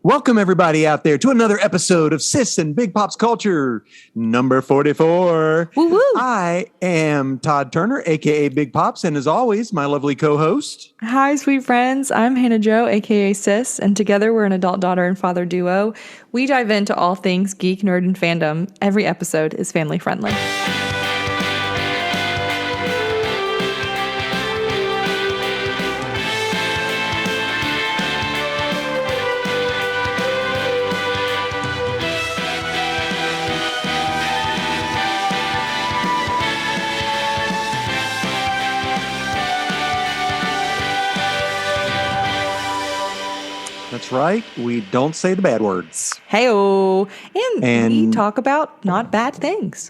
Welcome, everybody out there, to another episode of Sis and Big Pops Culture, number 44. Woo-woo. I am Todd Turner, a.k.a. Big Pops, and as always, my lovely co-host. Hi, sweet friends. I'm Hannah Jo, aka Sis, and together we're an adult daughter and father duo. We dive into all things geek, nerd, and fandom. Every episode is family friendly. That's right. We don't say the bad words. Hey-o. And we talk about not bad things.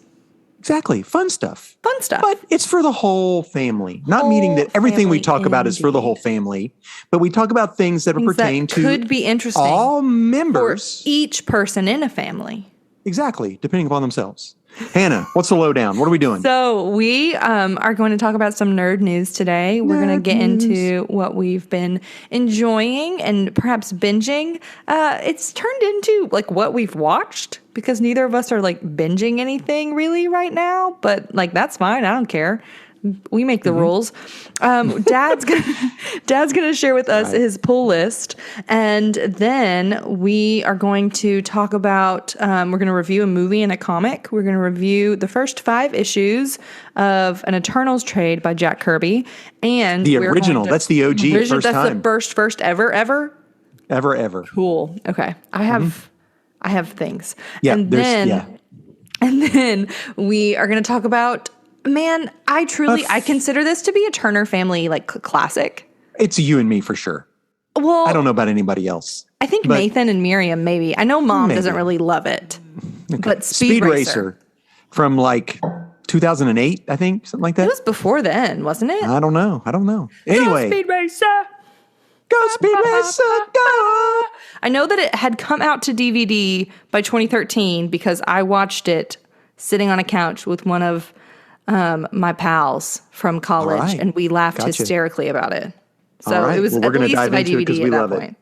Exactly. Fun stuff. Fun stuff. But it's for the whole family. Not meaning that everything we talk about is for the whole family, but we talk about things that pertain to could be interesting all members. For each person in a family. Exactly. Depending upon themselves. Hannah, what's the lowdown? What are we doing? So we are going to talk about some nerd news today. We're going to get into what we've been enjoying and perhaps binging. It's turned into like what we've watched because neither of us are like binging anything really right now. But like that's fine. I don't care. We make the rules. Dad's gonna share with us his pull list, and then we are going to talk about. We're going to review a movie and a comic. We're going to review the first 5 issues of an Eternals trade by Jack Kirby, and the original. That's the OG first that's time. That's the first ever. Ever. Cool. Okay, I have things. Yeah. And then we are going to talk about. Man, I consider this to be a Turner family like classic. It's you and me for sure. Well, I don't know about anybody else. I think Nathan and Miriam maybe. I know Mom doesn't really love it. Okay. But Speed Racer from like 2008, I think, something like that. It was before then, wasn't it? I don't know. Anyway, go Speed Racer. Go Speed Racer, go. I know that it had come out to DVD by 2013 because I watched it sitting on a couch with one of my pals from college, and we laughed hysterically about it. So it was at least my DVD at that point.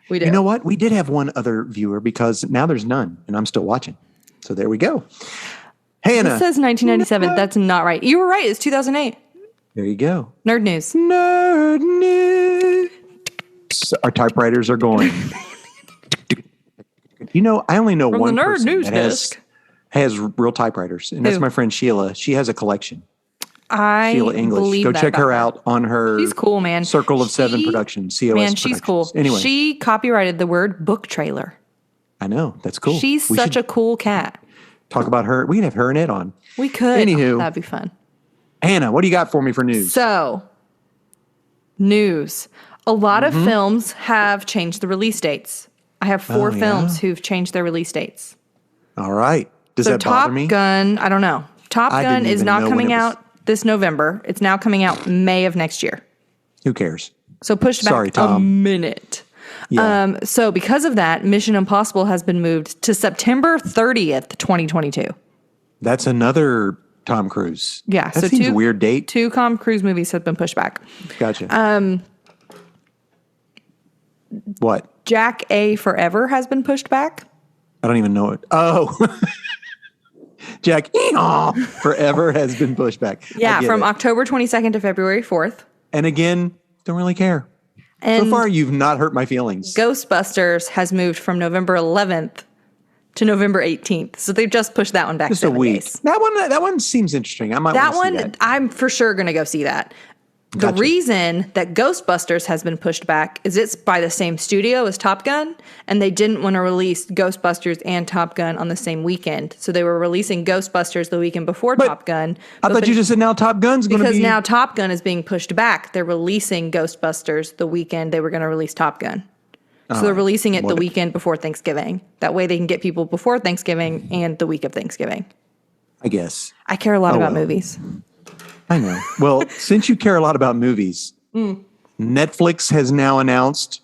We did. You know what? We did have one other viewer because now there's none, and I'm still watching. So there we go. Hannah. It says 1997. That's not right. You were right. It's 2008. There you go. Nerd news. Nerd news. Our typewriters are going. You know, I only know from one the Nerd person News that Desk. has real typewriters, and that's my friend Sheila. She has a collection. Sheila English. Go check her out on her. She's cool, man. Circle of 7 Productions. COS. Man, she's cool. Anyway, she copyrighted the word book trailer. I know, that's cool. She's such a cool cat. Talk about her. We can have her and Ed on. We could. Anywho, that'd be fun. Hannah, what do you got for me for news? So, news. A lot of films have changed the release dates. I have 4 films who've changed their release dates. All right. Does that bother me? Top Gun, I don't know. Top Gun is not coming out this November. It's now coming out May of next year. Who cares? So pushed back a minute. Yeah. So because of that, Mission Impossible has been moved to September 30th, 2022. That's another Tom Cruise. Yeah. That seems a weird date. 2 Tom Cruise movies have been pushed back. Gotcha. What? Jack A. Forever has been pushed back. I don't even know it. Oh. Jack Forever has been pushed back. Yeah, from October 22nd to February 4th. And again, don't really care. And so far, you've not hurt my feelings. Ghostbusters has moved from November 11th to November 18th. So they've just pushed that one back. Just a week. Days. That one seems interesting. I might want to see that. I'm for sure going to go see that. Gotcha. The reason that Ghostbusters has been pushed back is it's by the same studio as Top Gun, and they didn't want to release Ghostbusters and Top Gun on the same weekend. So they were releasing Ghostbusters the weekend before Top Gun. I thought you just said now Top Gun's going to be... Because now Top Gun is being pushed back. They're releasing Ghostbusters the weekend they were going to release Top Gun. So they're releasing it the weekend before Thanksgiving. That way they can get people before Thanksgiving and the week of Thanksgiving. I guess. I care a lot about movies. I know. Well, since you care a lot about movies, Netflix has now announced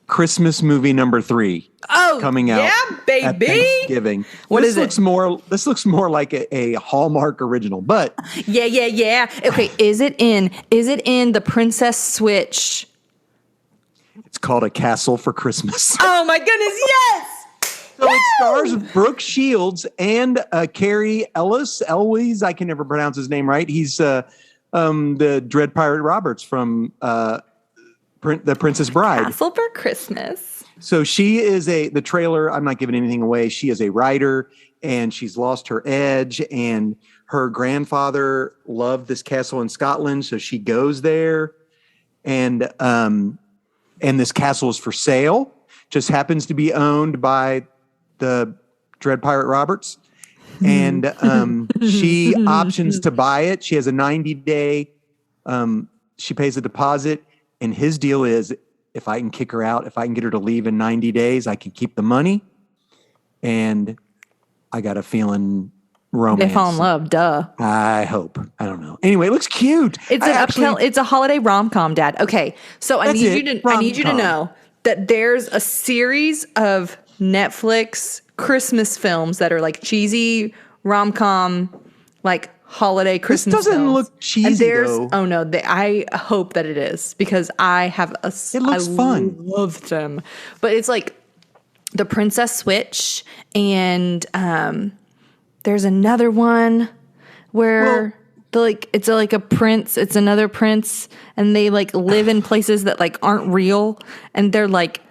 Christmas movie number 3 coming out. Yeah, baby. At Thanksgiving. This looks more like a Hallmark original, but yeah. Okay, is it in the Princess Switch It's called A Castle for Christmas. Oh my goodness, yes! So it stars Brooke Shields and Carrie Elwes. I can never pronounce his name right. He's the Dread Pirate Roberts from The Princess Bride. Castle for Christmas. So she is the trailer, I'm not giving anything away. She is a writer and she's lost her edge, and her grandfather loved this castle in Scotland. So she goes there, and this castle is for sale. Just happens to be owned by the Dread Pirate Roberts. And she options to buy it. She has a 90-day, she pays a deposit. And his deal is, if I can kick her out, if I can get her to leave in 90 days, I can keep the money. And I got a feeling romance. They fall in love, duh. I hope. I don't know. Anyway, it looks cute. It's a holiday rom-com, Dad. Okay, so I need you to know that there's a series of Netflix Christmas films that are like cheesy rom-com, like holiday Christmas films. This doesn't look cheesy, though. Oh no, I hope that it is, because I have It looks fun. Love them. But it's like The Princess Switch, and there's another one where it's like a prince, it's another prince, and they like live in places that like aren't real, and they're like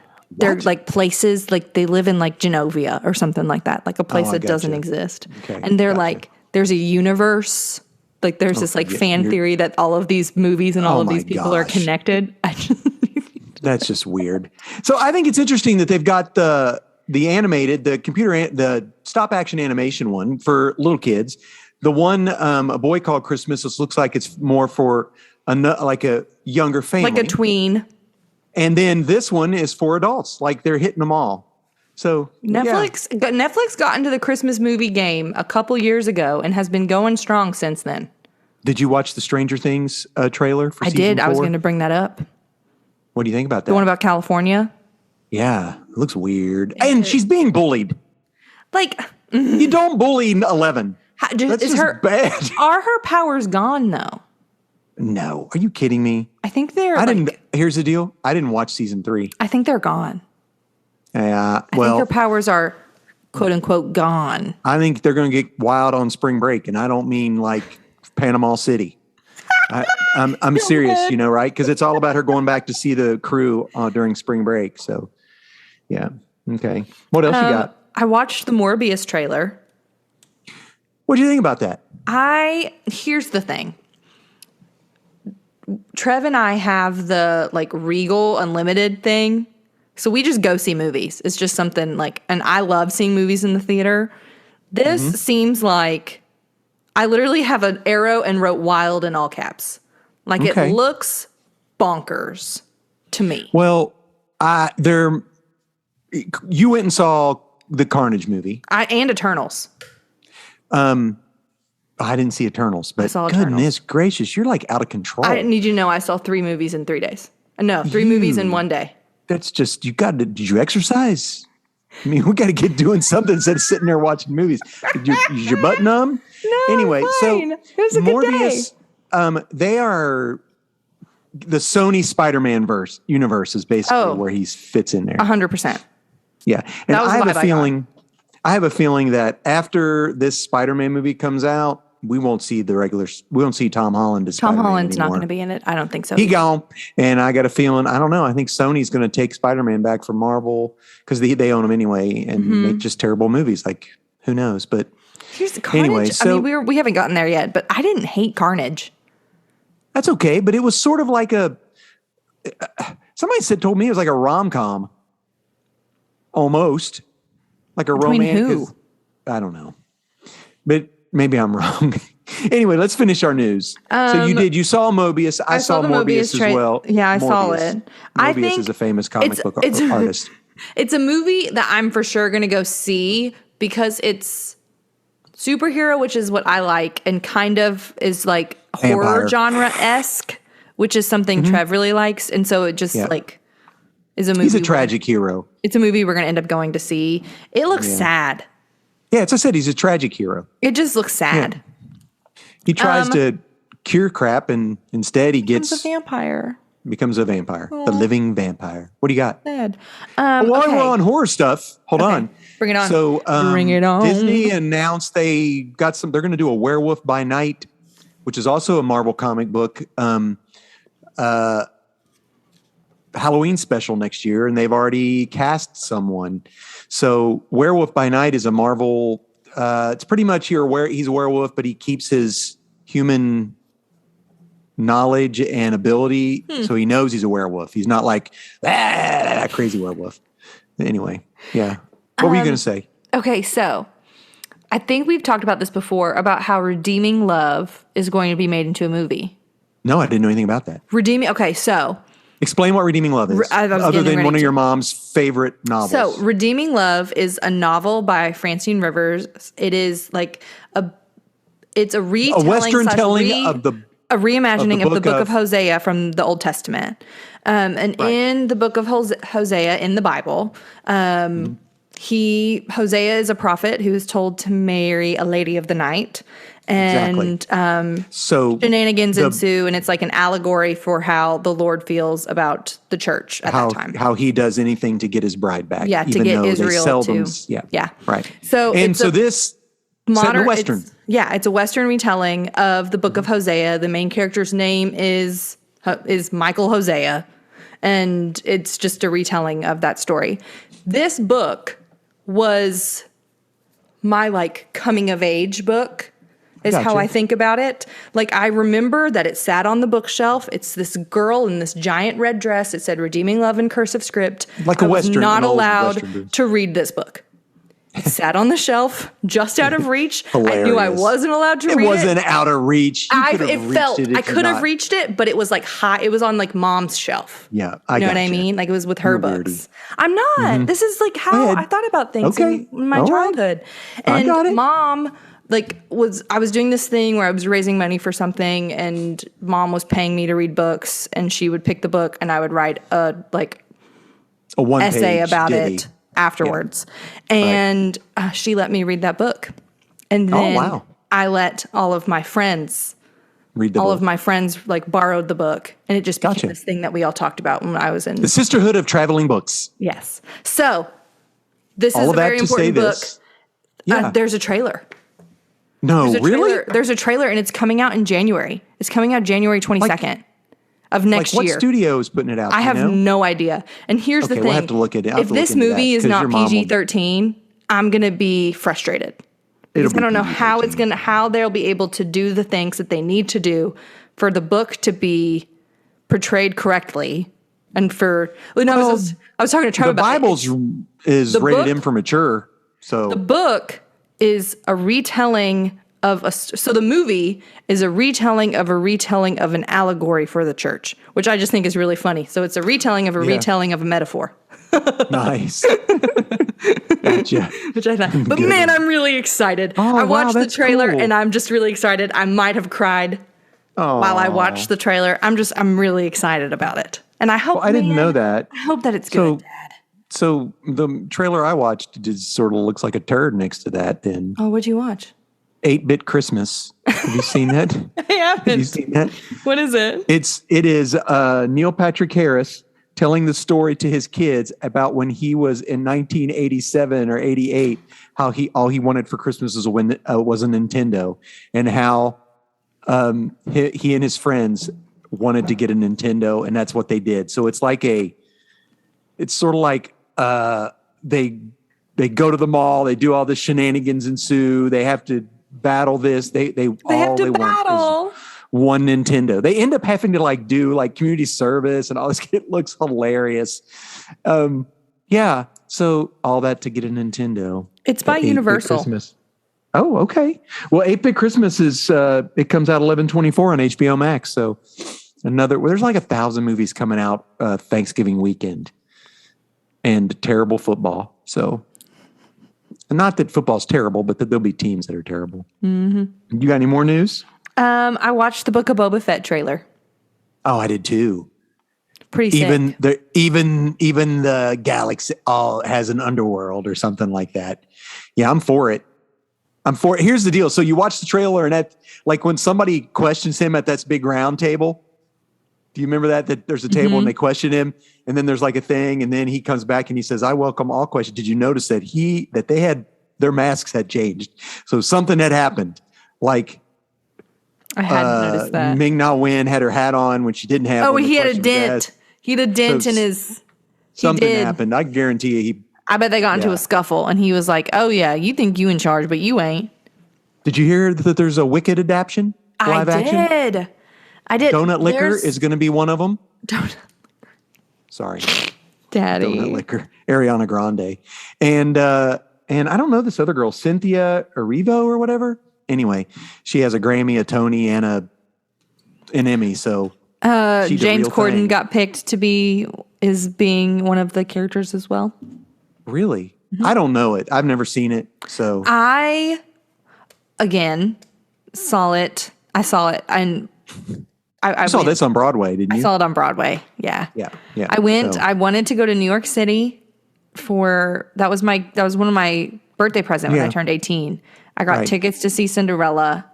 places, like they live in like Genovia or something like that, like a place that doesn't exist. Okay, and they're like, there's a universe, like there's this like fan theory that all of these movies and all of these people are connected. That's just weird. So I think it's interesting that they've got the the stop action animation one for little kids. The one, A Boy Called Christmas, this looks like it's more for like a younger family. Like a tween. And then this one is for adults. Like they're hitting them all. So Netflix got into the Christmas movie game a couple years ago and has been going strong since then. Did you watch the Stranger Things trailer for season 4? I did. I was going to bring that up. What do you think about that? The one about California? Yeah, it looks weird. And she's being bullied. Like, you don't bully 11. That's just bad. Are her powers gone, though? No. Are you kidding me? I think they're here's the deal. I didn't watch season 3. I think they're gone. I think her powers are, quote unquote, gone. I think they're going to get wild on spring break. And I don't mean like Panama City. I'm serious, right? Because it's all about her going back to see the crew during spring break. So, yeah. Okay. What else you got? I watched the Morbius trailer. What do you think about that? Here's the thing. Trev and I have the like Regal Unlimited thing. So we just go see movies. It's just something like, and I love seeing movies in the theater. This seems like, I literally have an arrow and wrote wild in all caps. Like it looks bonkers to me. Well, you went and saw the Carnage movie. And Eternals. I didn't see Eternals, but goodness gracious, you're like out of control. I need you to know I saw 3 movies in 3 days. No, 3 movies in 1 day. That's just, did you exercise? I mean, we got to get doing something instead of sitting there watching movies. Is your butt numb? No, anyway, fine. It was a Morbius, good day. They are the Sony Spider-Man universe is basically where he fits in there. 100%. Yeah. And I have a feeling that after this Spider-Man movie comes out, we won't see Tom Holland as Spider-Man Holland's anymore. not going to be in it. I don't think so. He gone. And I got a feeling, I don't know. I think Sony's going to take Spider-Man back from Marvel because they own him anyway and make just terrible movies. Like, who knows? But here's the Carnage. Anyway, so, I mean, we haven't gotten there yet, but I didn't hate Carnage. That's okay. But it was sort of like somebody told me it was like a rom-com. Almost. Like a romance. Who? I don't know. But maybe I'm wrong. Anyway, let's finish our news. So you saw Mobius. I saw Morbius as well. Yeah, I saw it. Morbius is a famous comic book artist. It's a movie that I'm for sure going to go see because it's superhero, which is what I like, and kind of is like horror genre-esque, which is something Trev really likes. And so it just is a movie. He's a tragic hero. It's a movie we're going to end up going to see. It looks sad. Yeah, as I said, he's a tragic hero. It just looks sad. Yeah. He tries to cure crap, and instead he gets a vampire. becomes a vampire, the living vampire. What do you got? Sad. While Okay. we're on horror stuff, hold on. Bring it on. So Bring it on. Disney announced they're going to do a Werewolf by Night, which is also a Marvel comic book Halloween special next year, and they've already cast someone. So Werewolf by Night is a Marvel. It's pretty much he's a werewolf, but he keeps his human knowledge and ability, so he knows he's a werewolf. He's not like crazy werewolf. Anyway, yeah. What were you going to say? Okay, so I think we've talked about this before about how Redeeming Love is going to be made into a movie. No, I didn't know anything about that. Okay, so explain what Redeeming Love is, other than one of your mom's favorite novels. So Redeeming Love is a novel by Francine Rivers. It is like it's a retelling, a Western telling a reimagining of the book of Hosea from the Old Testament. In the book of Hosea in the Bible, Hosea is a prophet who is told to marry a lady of the night. And so shenanigans ensue, and it's like an allegory for how the Lord feels about the church at that time. How he does anything to get his bride back. Yeah, to get Israel to. Yeah. Right. So this modern Western. It's a Western retelling of the book of Hosea. The main character's name is Michael Hosea, and it's just a retelling of that story. This book was my coming of age book. Is how I think about it. Like, I remember that it sat on the bookshelf. It's this girl in this giant red dress. It said Redeeming Love in cursive script. Like a Western. I was not allowed to read this book. It sat on the shelf, just out of reach. I knew I wasn't allowed to read it. It wasn't out of reach. I could have reached it, but it was high. It was on mom's shelf. Yeah, you know what I mean? Like, it was with her books. I'm not. Mm-hmm. This is how I thought about things in my childhood. Right. And I got it. Mom... I was doing this thing where I was raising money for something, and Mom was paying me to read books, and she would pick the book, and I would write a one essay about it afterwards. Yeah. And she let me read that book. And then I let all of my friends read the book. All of my friends borrowed the book, and it just became this thing that we all talked about when I was in the Sisterhood of Traveling Books. Yes. So this is a very important book. Yeah. There's a trailer. No, really? There's a trailer, and it's coming out in January. It's coming out January 22nd of next year. What studio is putting it out? I have no idea. And here's the thing. We'll have to look at it. If this movie is not PG-13, I'm going to be frustrated. Because I don't know how they'll be able to do the things that they need to do for the book to be portrayed correctly. And I was talking to Trevor about the Bible's is rated M for mature. So the book is a retelling of so the movie is a retelling of an allegory for the church, which I just think is really funny. So it's a retelling of a retelling of a metaphor. Nice. Gotcha. Which I thought, but man, I'm really excited. I watched the trailer and I'm just really excited. I might have cried while I watched the trailer. I'm really excited about it. And I hope I didn't know that. I hope that it's good, Dad. So the trailer I watched just sort of looks like a turd next to that then. Oh, what'd you watch? 8-Bit Christmas. Have you seen that? I haven't. Have you seen that? What is it? It is Neil Patrick Harris telling the story to his kids about when he was in 1987 or 88, how all he wanted for Christmas was a Nintendo, and how he and his friends wanted to get a Nintendo, and that's what they did. So it's sort of like they go to the mall, they do all the shenanigans ensue, they have to battle this. They have to battle one Nintendo. They end up having to do community service and all this. It looks hilarious. So all that to get a Nintendo. It's by Universal. Christmas. Oh, okay. Well, 8-Bit Christmas is it comes out 11/24 on HBO Max. So there's 1,000 movies coming out Thanksgiving weekend. And terrible football. So, not that football's terrible, but that there'll be teams that are terrible. Mm-hmm. You got any more news? I watched the Book of Boba Fett trailer. Oh, I did too. Pretty sick. Even the galaxy has an underworld or something like that. Yeah, I'm for it. Here's the deal. So you watch the trailer, and when somebody questions him at that big round table, Do you remember that? That there's a table and they question him, and then there's like a thing, and then he comes back and he says, "I welcome all questions." Did you notice that they had their masks had changed? So something had happened. Like I hadn't noticed that. Ming Na Wen had her hat on when she didn't have. Oh, when the he had a question was dent. asked. He had a dent in his. Something happened. I guarantee you. I bet they got into a scuffle, and he was like, "Oh yeah, you think you in charge, but you ain't." Did you hear that there's a Wicked adaptation? Live action? I did. Donut Liquor is going to be one of them. Sorry. Daddy. Donut Liquor. Ariana Grande. And I don't know this other girl, Cynthia Erivo or whatever. Anyway, she has a Grammy, a Tony, and an Emmy. So James Corden got picked to being one of the characters as well. Really? I don't know it. I've never seen it. So I saw it. And I saw this on Broadway, didn't you? I saw it on Broadway. Yeah. Yeah. I went. So. I wanted to go to New York City that was one of my birthday present when I turned 18. I got tickets to see Cinderella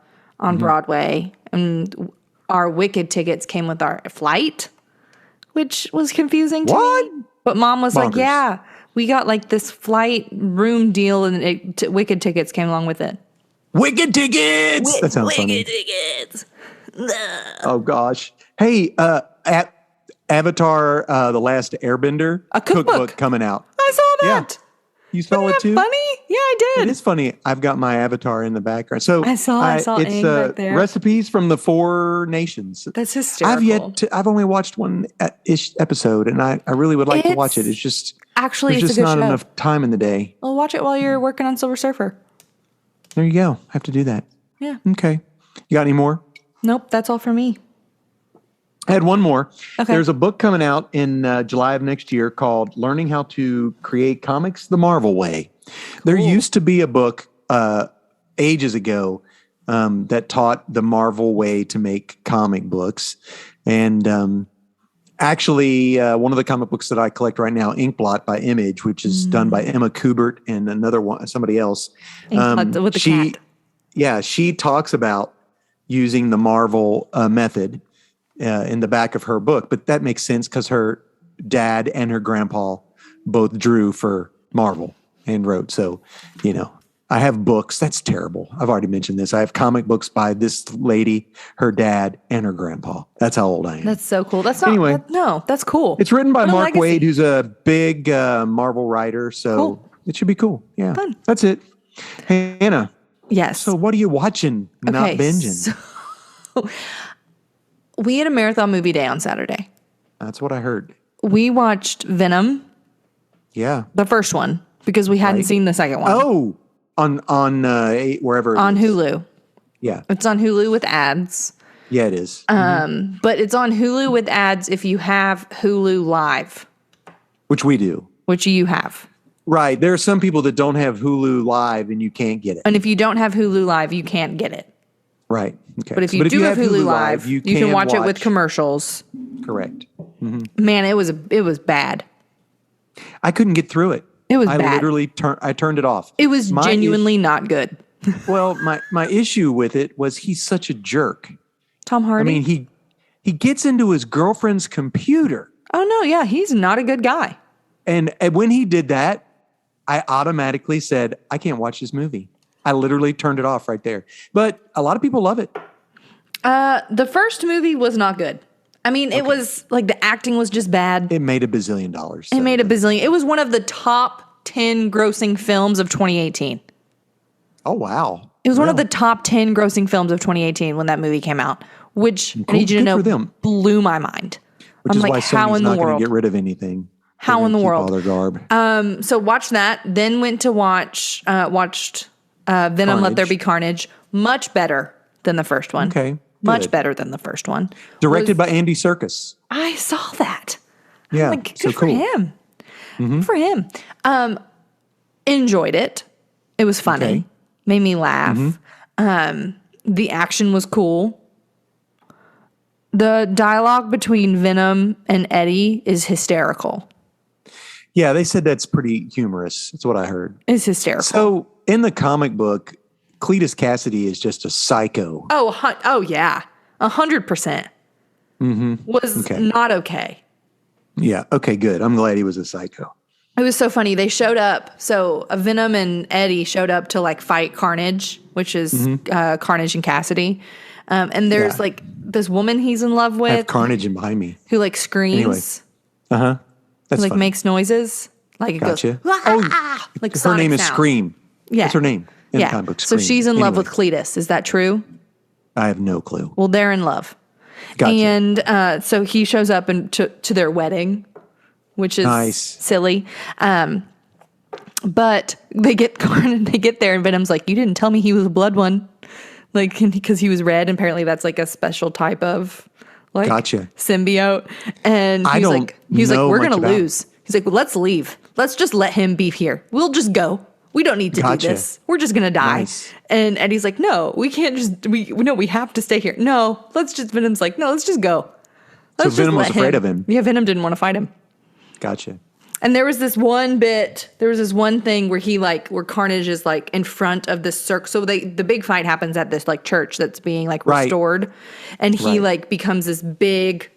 on Broadway, and our Wicked tickets came with our flight, which was confusing to me. But Mom was like, "Yeah, we got like this flight room deal, and Wicked tickets came along with it." Wicked tickets. That sounds funny. Wicked tickets. Oh gosh. Hey, Avatar: The Last Airbender, a cookbook coming out. I saw that. Yeah. You saw it too? Funny? Yeah, I did. It is funny. I've got my Avatar in the background. So I saw it's Aang back there. Recipes from the 4 nations. That's hysterical. I've only watched one episode, and I really would like to watch it. It's just actually there's it's just a good not show. enough time in the day. Well, watch it while you're working on Silver Surfer. There you go. I have to do that. Yeah. Okay. You got any more? Nope, that's all for me. I had one more. Okay. There's a book coming out in July of next year called Learning How to Create Comics the Marvel Way. There used to be a book ages ago that taught the Marvel way to make comic books. And actually, one of the comic books that I collect right now, Inkblot by Image, which is done by Emma Kubert and another one, somebody else. With the cat. Yeah, she talks about using the Marvel method in the back of her book. But that makes sense because her dad and her grandpa both drew for Marvel and wrote. So, I have books. That's terrible. I've already mentioned this. I have comic books by this lady, her dad, and her grandpa. That's how old I am. That's so cool. That's not, no, that's cool. It's written by Mark Waid, who's a big Marvel writer. So it should be cool. Yeah. Fun. That's it. Hey, Hannah. Yes. So what are you watching? Not binging. So we had a marathon movie day on Saturday. That's what I heard. We watched Venom. Yeah. The first one, because we hadn't seen the second one. Oh, on wherever. On Hulu. Yeah. It's on Hulu with ads. Yeah, it is. But it's on Hulu with ads if you have Hulu Live. Which we do. Which you have. Right. There are some people that don't have Hulu Live and you can't get it. And if you don't have Hulu Live, you can't get it. Right. Okay. But if you do have Hulu Live, you can watch it with commercials. Correct. Mm-hmm. Man, it was bad. I couldn't get through it. It was bad. I literally turned it off. It was genuinely not good. Well, my issue with it was he's such a jerk. Tom Hardy? I mean, he gets into his girlfriend's computer. Oh, no. Yeah, he's not a good guy. And when he did that, I automatically said, I can't watch this movie. I literally turned it off right there. But a lot of people love it. The first movie was not good. I mean, it was like the acting was just bad. It made $1 billion. It made $1 billion. It was one of the top 10 grossing films of 2018. Oh, wow. It was one of the top 10 grossing films of 2018 when that movie came out, which I need you to know blew my mind. Which is why Sony's not going to get rid of anything. How in the world? All their garb. So watched that, then went to watched Venom: Carnage. Let There Be Carnage. Much better than the first one. Okay. Much better than the first one. Directed by Andy Serkis. I saw that. Yeah. I'm like, good for him. Good for him. Enjoyed it. It was funny. Okay. Made me laugh. The action was cool. The dialogue between Venom and Eddie is hysterical. Yeah, they said that's pretty humorous. That's what I heard. It's hysterical. So in the comic book, Cletus Cassidy is just a psycho. Oh yeah. 100%. was Okay. not okay. Yeah. Okay, good. I'm glad he was a psycho. It was so funny. They showed up. So Venom and Eddie showed up to like fight Carnage, which is Carnage and Cassidy. And there's Yeah. like this woman he's in love I have with Carnage in behind me. who like screams, Uh-huh. That's like funny. makes noises. Like it Gotcha. goes, "Ah!" like Her sonic name is sound. Scream. Yeah. That's her name in the Yeah. comic book. So Scream. she's in love Anyway, with Cletus. Is that true? I have no clue. Well, they're in love. Gotcha. And so he shows up and to their wedding, which is Nice. silly. But they get there and Venom's like, you didn't tell me he was a blood one. Like, because he was red. And apparently that's like a special type of like Gotcha. symbiote. And I he's don't like, know we're much going to about- lose. He's like, well, let's leave. Let's just let him be here. We'll just go. We don't need to Gotcha. do this. We're just going to die. Nice. And Eddie's like, no, we can't just, we have to stay here. No, Venom's like, no, let's just go. Let's just Venom was let afraid of him. Yeah, Venom didn't want to fight him. Gotcha. And there was this one thing where Carnage is like in front of this circle. So the big fight happens at this like church that's being like Right. restored. And he Right. like becomes this big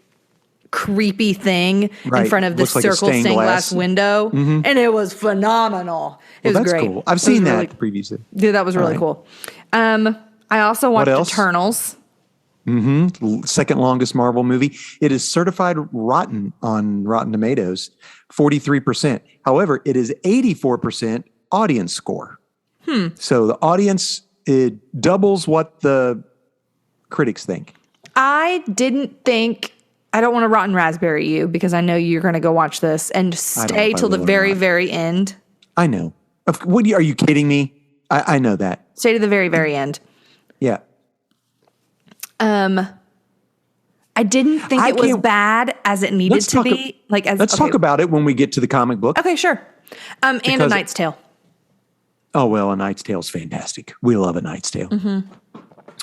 creepy thing in Right. front of this Looks like a circle stained glass window. And it was phenomenal. It was Well, that's great. cool. I've It was seen really- that previously. Yeah, that was really right. cool. I also watched else? Eternals. Second longest Marvel movie. It is certified rotten on Rotten Tomatoes, 43%. However, it is 84% audience score. So the audience, it doubles what the critics think. I don't want to rotten raspberry you because I know you're going to go watch this and know stay if I till the will or very, not. very end. I know. Are you kidding me? I know that. Stay to the very, very end. Yeah. I didn't think I it was can't- bad as it needed Let's to talk be. Let's talk about it when we get to the comic book. Okay, sure. And A Because- Knight's Tale. Oh, well, A Knight's Tale is fantastic. We love A Knight's Tale.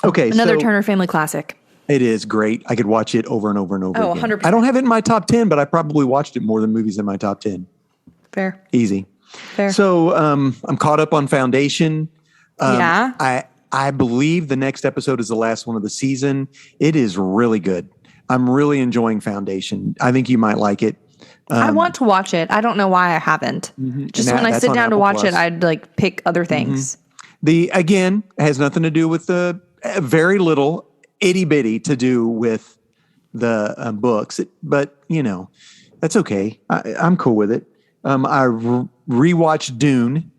Okay. Another so Turner family classic. It is great. I could watch it over and over and over Oh, again. 100%. I don't have it in my top 10, but I probably watched it more than movies in my top 10. Fair. Easy. Fair. So I'm caught up on Foundation. Yeah. I believe the next episode is the last one of the season. It is really good. I'm really enjoying Foundation. I think you might like it. I want to watch it. I don't know why I haven't. Just And when I that's sit on down to Apple watch Plus. it, I'd like pick other things. Again, has nothing to do with the very little itty bitty to do with the books, but that's okay. I'm cool with it. I rewatched Dune.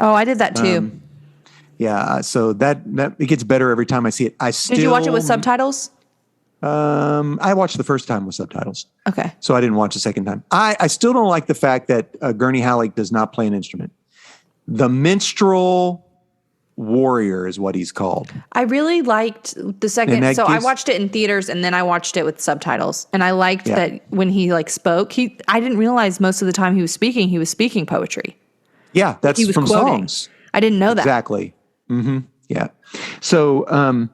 Oh, I did that too. Yeah, so that it gets better every time I see it. Did you watch it with subtitles? I watched the first time with subtitles, Okay. so I didn't watch the second time. I still don't like the fact that Gurney Halleck does not play an instrument. The minstrel warrior is what he's called. I really liked the second. And that So I gives- watched it in theaters and then I watched it with subtitles. And I liked Yeah. that when he like spoke, I didn't realize most of the time he was speaking poetry. Yeah, that's He was from quoting. songs. I didn't know that. Exactly. Yeah. So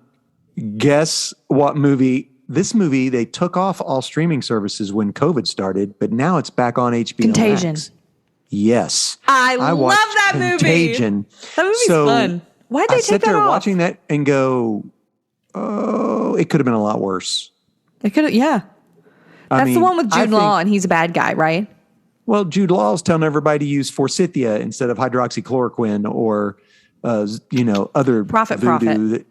guess what movie? This movie, they took off all streaming services when COVID started, but now it's back on HBO Contagion. Max. Yes. I love watched that movie. Contagion. That movie's So fun. Why'd they I take sit that there off? watching that and go, oh, it could have been a lot worse. It could yeah. That's the mean, one with I Jude think- Law and he's a bad guy, right? Well, Jude Law's telling everybody to use forsythia instead of hydroxychloroquine or, other Prophet. that-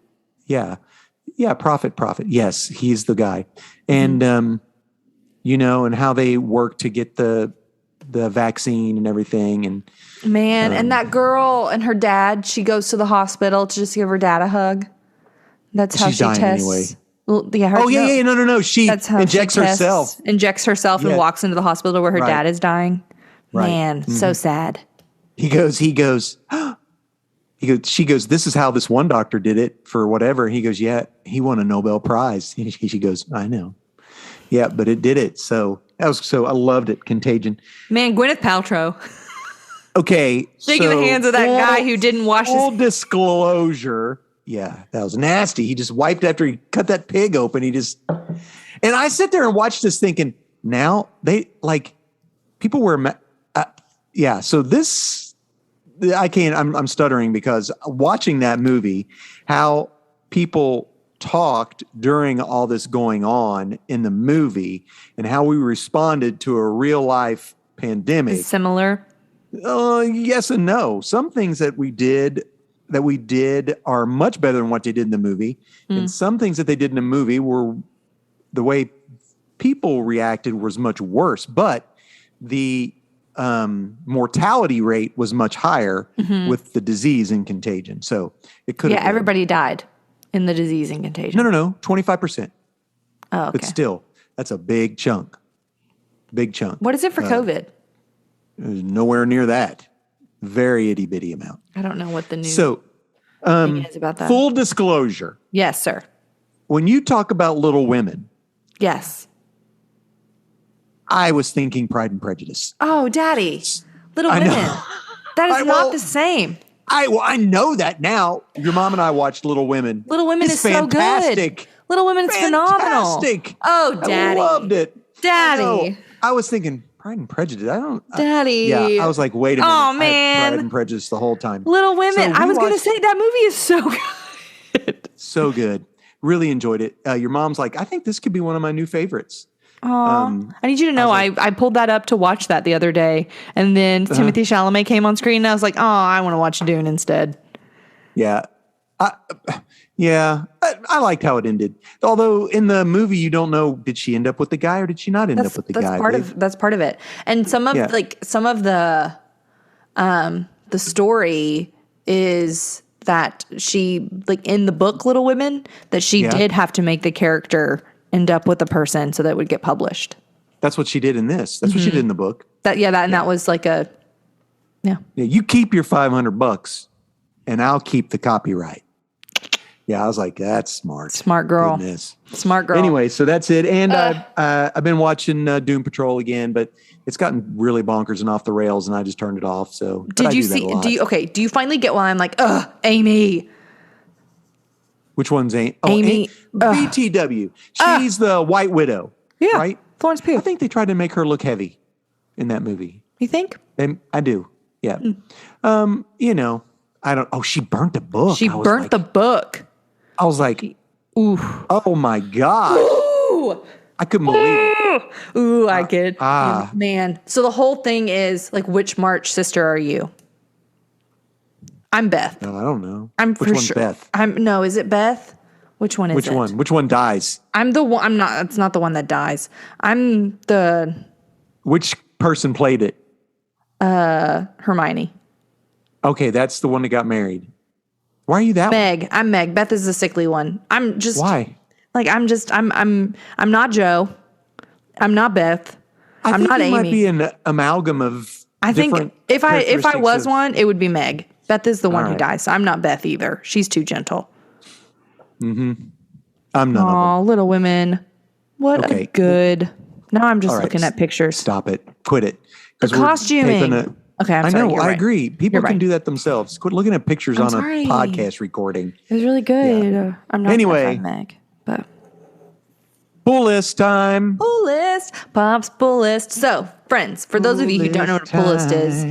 yeah, prophet. Yes, he's the guy, and and how they work to get the vaccine and everything, and Man, and that girl and her dad, she goes to the hospital to just give her dad a hug. That's how She's she dying tests. anyway. Well, yeah, her, oh yeah, no. She That's how injects she tests, herself. Injects herself Yeah. and walks into the hospital where her Right. dad is dying. Right. Man, so sad. He goes. She goes, this is how this one doctor did it for whatever. He goes, yeah, he won a Nobel Prize. She goes, I know. Yeah, but it did it. So I loved it. Contagion. Man, Gwyneth Paltrow. Okay. Shaking the hands of that guy who didn't wash full his. disclosure. Yeah, that was nasty. He just wiped after he cut that pig open. And I sit there and watch this thinking, now they people were, yeah. So this, I can't, I'm stuttering because watching that movie, how people talked during all this going on in the movie and how we responded to a real life pandemic. Similar. Yes and no. Some things that we did are much better than what they did in the movie. And some things that they did in the movie were the way people reacted was much worse, but the mortality rate was much higher with the disease and contagion. So it could have been. Everybody died in the disease and contagion. No, 25%. Oh, okay. But still, that's a big chunk. Big chunk. What is it for COVID? Nowhere near that. Very itty bitty amount. I don't know what the news So, thing is about that. full disclosure, Yes, sir. when you talk about Little Women, Yes. I was thinking Pride and Prejudice. Oh, Daddy. Little I know. Women. That is not the same. I know that now. Your mom and I watched Little Women. Little Women It's is so fantastic. good. Little Women is phenomenal. Fantastic. Oh, Daddy. I loved it. Daddy. I was thinking Pride and Prejudice. Daddy. Yeah, I was like, wait a minute. Oh, I had man. Pride and Prejudice the whole time. Little Women. So I we was going to watched- say that movie is so good. So good. Really enjoyed it. Your mom's like, I think this could be one of my new favorites. I need you to know I pulled that up to watch that the other day, and then Timothée Chalamet came on screen, and I was like, oh, I want to watch Dune instead. Yeah. I liked how it ended. Although in the movie, you don't know, did she end up with the guy or did she not end up with the guy? That's part of it. And some of the story is that she, like in the book Little Women, that she did have to make the character end up with a person so that it would get published. That's what she did in this. That's what she did in the book. That was like a Yeah, you keep your $500 and I'll keep the copyright. Yeah, I was like, that's smart. Smart girl. Goodness. Smart girl. Anyway, so that's it. And I've been watching Doom Patrol again, but it's gotten really bonkers and off the rails, and I just turned it off. So did you see? Do you finally get why I'm like, Amy? Which one's Amy? Amy. BTW. She's the White Widow. Yeah. Right? Florence Pugh. I think they tried to make her look heavy in that movie. You think? I do. Yeah. I don't. Oh, she burnt the book. She burnt the book. I was like, ooh. Oh my God. Ooh. I couldn't believe it. Ooh, I get man. So the whole thing is like, which March sister are you? I'm Beth. No, I don't know. Which one's Beth? Is it Beth? Which one is it? Which one? Which one dies? I'm the one. I'm not. It's not the one that dies. I'm the. Which person played it? Hermione. Okay, that's the one that got married. Why are you that Meg. one? I'm Meg. Beth is the sickly one. I'm just. Why? Like I'm not Joe. I'm not Beth. I'm not Amy. Might be an amalgam of. I think if I was one, it would be Meg. Beth is the one who right. dies. So I'm not Beth either. She's too gentle. I'm none of Aw, Little Women. What Okay. a good. Now I'm just All right, looking at pictures. Stop it. Quit it. 'Cause The we're costuming. taping Okay, I'm I sorry. know. You're I right. agree. People You're can right. do that themselves. Quit looking at pictures on sorry. a podcast recording. It was really good. I'm not Anyway. Beth, I'm Meg, but Pull list time. pull list, Pop's pull list. So, friends, for those of you who don't know what a pull list is,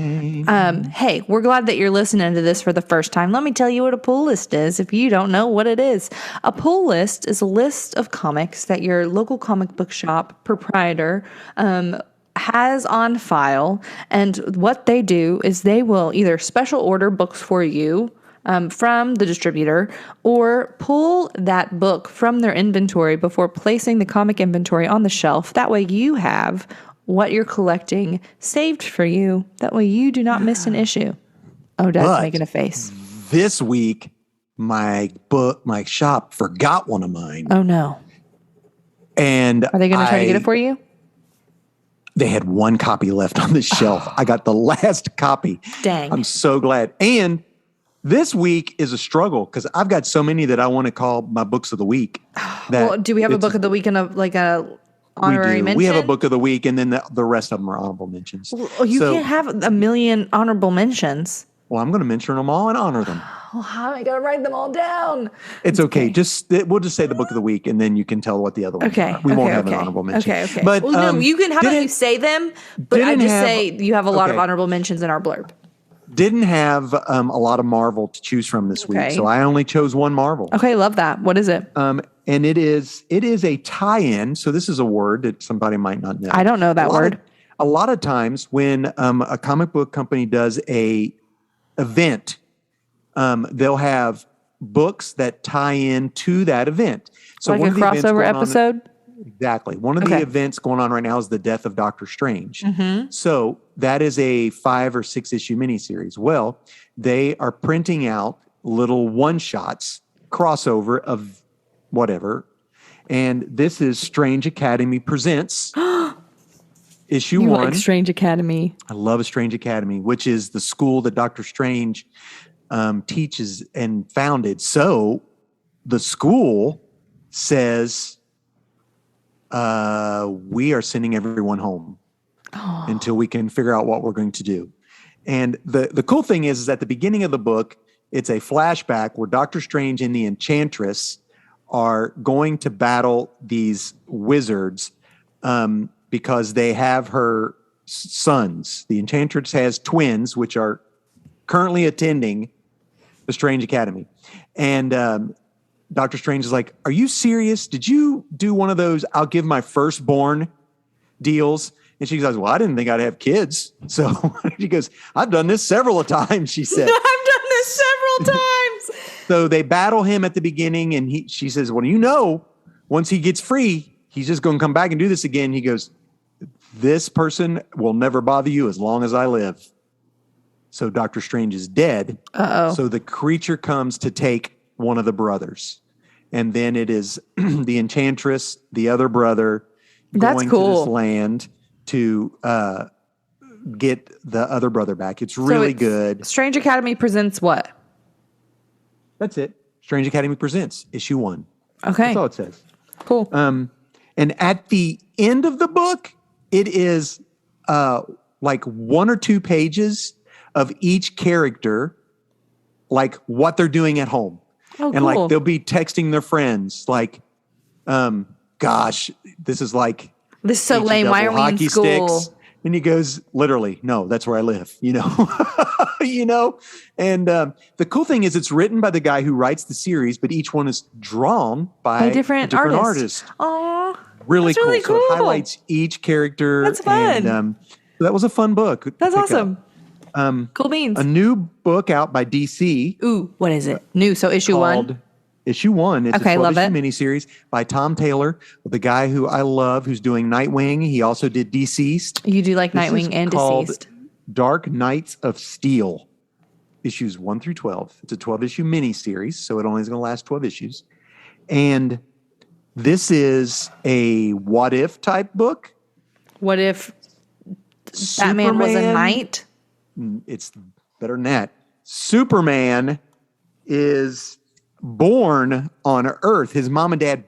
hey, we're glad that you're listening to this for the first time. Let me tell you what a pull list is if you don't know what it is. A pull list is a list of comics that your local comic book shop proprietor has on file. And what they do is they will either special order books for you from the distributor or pull that book from their inventory before placing the comic inventory on the shelf. That way you have what you're collecting saved for you. That way you do not miss an issue. Oh, Dad's But- making a face. This week, my shop forgot one of mine. Oh, no. And Are they going to try to get it for you? They had one copy left on the shelf. I got the last copy. Dang. I'm so glad. And this week is a struggle because I've got so many that I want to call my books of the week. Well, do we have a book of the week and a honorary mention? We have a book of the week, and then the rest of them are honorable mentions. Well, you can't have a million honorable mentions. Well, I'm going to mention them all and honor them. Well, how am I going to write them all down? It's okay. We'll just say the book of the week, and then you can tell what the other ones are. We won't have an honorable mention. Okay. But well, no, you can. How about you say them? But I just say you have a lot of okay. honorable mentions in our blurb. Didn't have a lot of Marvel to choose from this week, so I only chose one Marvel. Okay, love that. What is it? And it is a tie-in. So this is a word that somebody might not know. I don't know that word. A lot of times when a comic book company does a event, they'll have books that tie in to that event. So like one a of the crossover episode? Exactly. One of the events going on right now is the death of Doctor Strange. Mm-hmm. So that is a 5 or 6 issue miniseries. Well, they are printing out little one-shots, crossover of whatever. And this is Strange Academy Presents issue 1. Like Strange Academy. I love a Strange Academy, which is the school that Doctor Strange teaches and founded. So the school says, we are sending everyone home until we can figure out what we're going to do. And the cool thing is at the beginning of the book, it's a flashback where Doctor Strange and the Enchantress are going to battle these wizards because they have her sons. The Enchantress has twins, which are currently attending the Strange Academy. And Doctor Strange is like, are you serious? Did you do one of those I'll give my firstborn deals? And she goes, well, I didn't think I'd have kids. So she goes, I've done this several times, she said. I've done this several times. So they battle him at the beginning, and she says, well, once he gets free, he's just going to come back and do this again. He goes, this person will never bother you as long as I live. So Doctor Strange is dead. Uh-oh. So the creature comes to take one of the brothers. And then it is the Enchantress, the other brother, going to this land to get the other brother back. It's really good. Strange Academy presents what? That's it. Strange Academy presents issue 1. Okay. That's all it says. Cool. And at the end of the book, it is like 1 or 2 pages of each character, like what they're doing at home. Oh, and like they'll be texting their friends like, gosh, this is like this is so lame. Why are we in school? Sticks. And he goes, literally, no, that's where I live, you know. And the cool thing is it's written by the guy who writes the series, but each one is drawn by different artists. Oh, really cool. Really cool. So it highlights each character. That's fun. And that was a fun book. That's awesome. Cool beans. A new book out by DC. Ooh, what is it? New. So issue 1. Issue 1. It's a 12-issue love it. miniseries by Tom Taylor, the guy who I love, who's doing Nightwing. He also did Deceased. You do like Nightwing and called Deceased. Dark Knights of Steel, issues 1 through 12. It's a 12-issue miniseries, so it only is going to last 12 issues. And this is a what-if type book. What if Batman was a knight? It's better than that. Superman is born on Earth. His mom and dad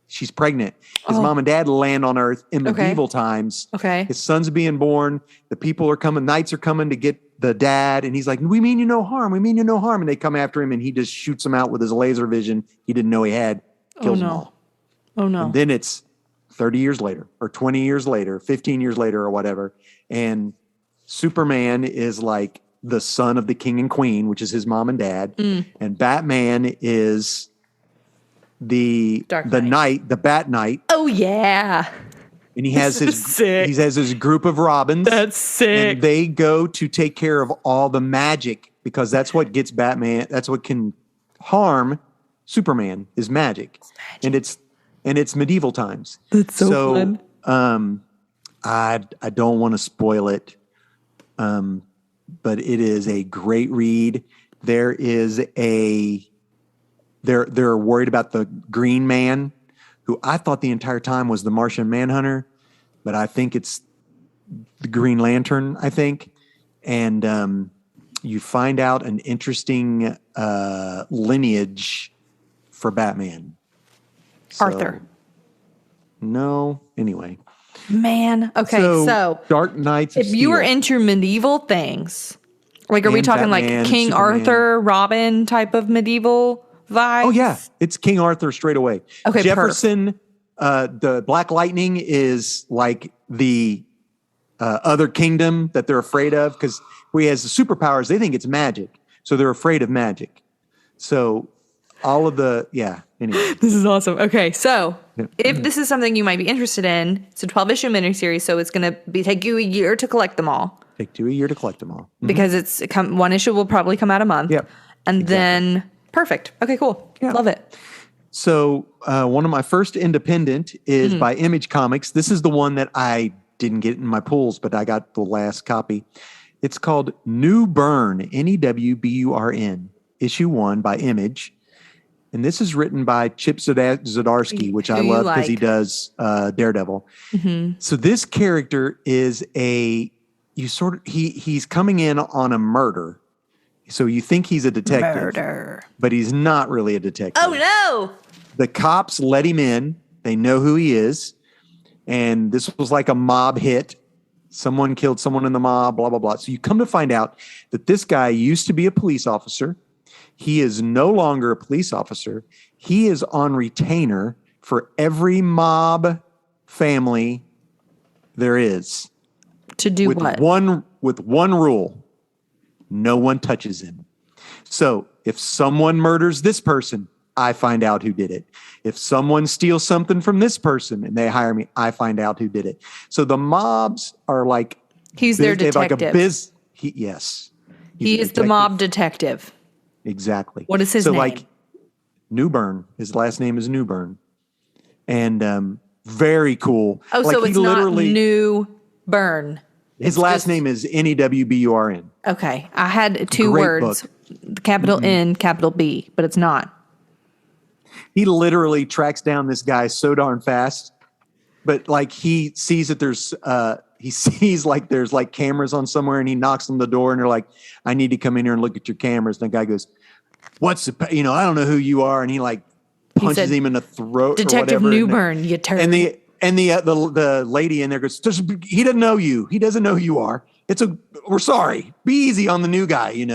she's pregnant. His mom and dad land on Earth in medieval times. Okay. His son's being born. The people are coming. Knights are coming to get the dad. And he's like, we mean you no harm. We mean you no harm. And they come after him and he just shoots them out with his laser vision. He didn't know he had. Kills them all. Oh, no. And then it's 30 years later or 20 years later, 15 years later or whatever. And Superman is like the son of the king and queen, which is his mom and dad. And Batman is the knight, the Bat Knight. Oh yeah. And he has his group of Robins. That's sick. And they go to take care of all the magic because that's what gets Batman. That's what can harm Superman is magic. And it's medieval times. That's so fun. I don't want to spoil it. But it is a great read. They're worried about the Green Man, who I thought the entire time was the Martian Manhunter, but I think it's the Green Lantern, I think. And you find out an interesting lineage for Batman. Arthur. No, anyway. Man. Okay, so Dark Knights of if you were into medieval things, like are we talking Batman, like King Superman. Arthur, Robin type of medieval vibes? Oh yeah, it's King Arthur straight away. Okay, Jefferson, the Black Lightning is like the other kingdom that they're afraid of, because he has the superpowers. They think it's magic, so they're afraid of magic. So all of the anyway. This is awesome. Okay, so if this is something you might be interested in, it's a 12-issue miniseries, so it's going to take you a year to collect them all. Take you a year to collect them all. Because one issue will probably come out a month. Yep. And then, perfect. Okay, cool. Yeah. Love it. So one of my first independent is by Image Comics. This is the one that I didn't get in my pools, but I got the last copy. It's called New Burn, Newburn, issue 1 by Image. And this is written by Chip Zdarsky, which I love because he does Daredevil. So this character is he's coming in on a murder. So you think he's a detective, but he's not really a detective. Oh no! The cops let him in. They know who he is. And this was like a mob hit. Someone killed someone in the mob, blah, blah, blah. So you come to find out that this guy used to be a police officer. He is no longer a police officer. He is on retainer for every mob family there is. To do with what? With one rule. No one touches him. So if someone murders this person, I find out who did it. If someone steals something from this person and they hire me, I find out who did it. So the mobs are like... He's their detective. Like yes. He is the mob detective. Exactly. What is his name? So like Newburn. His last name is Newburn. And very cool. Oh, like so it's not Newburn. His last name is Newburn. Okay. I had two words. Book. Capital N, capital B, but it's not. He literally tracks down this guy so darn fast. But like he sees that there's there's like cameras on somewhere, and he knocks on the door and they're like, I need to come in here and look at your cameras. And the guy goes, I don't know who you are. And he like punches him in the throat. Detective Newburn, you turd. And the lady in there goes, he doesn't know you. He doesn't know who you are. We're sorry. Be easy on the new guy, and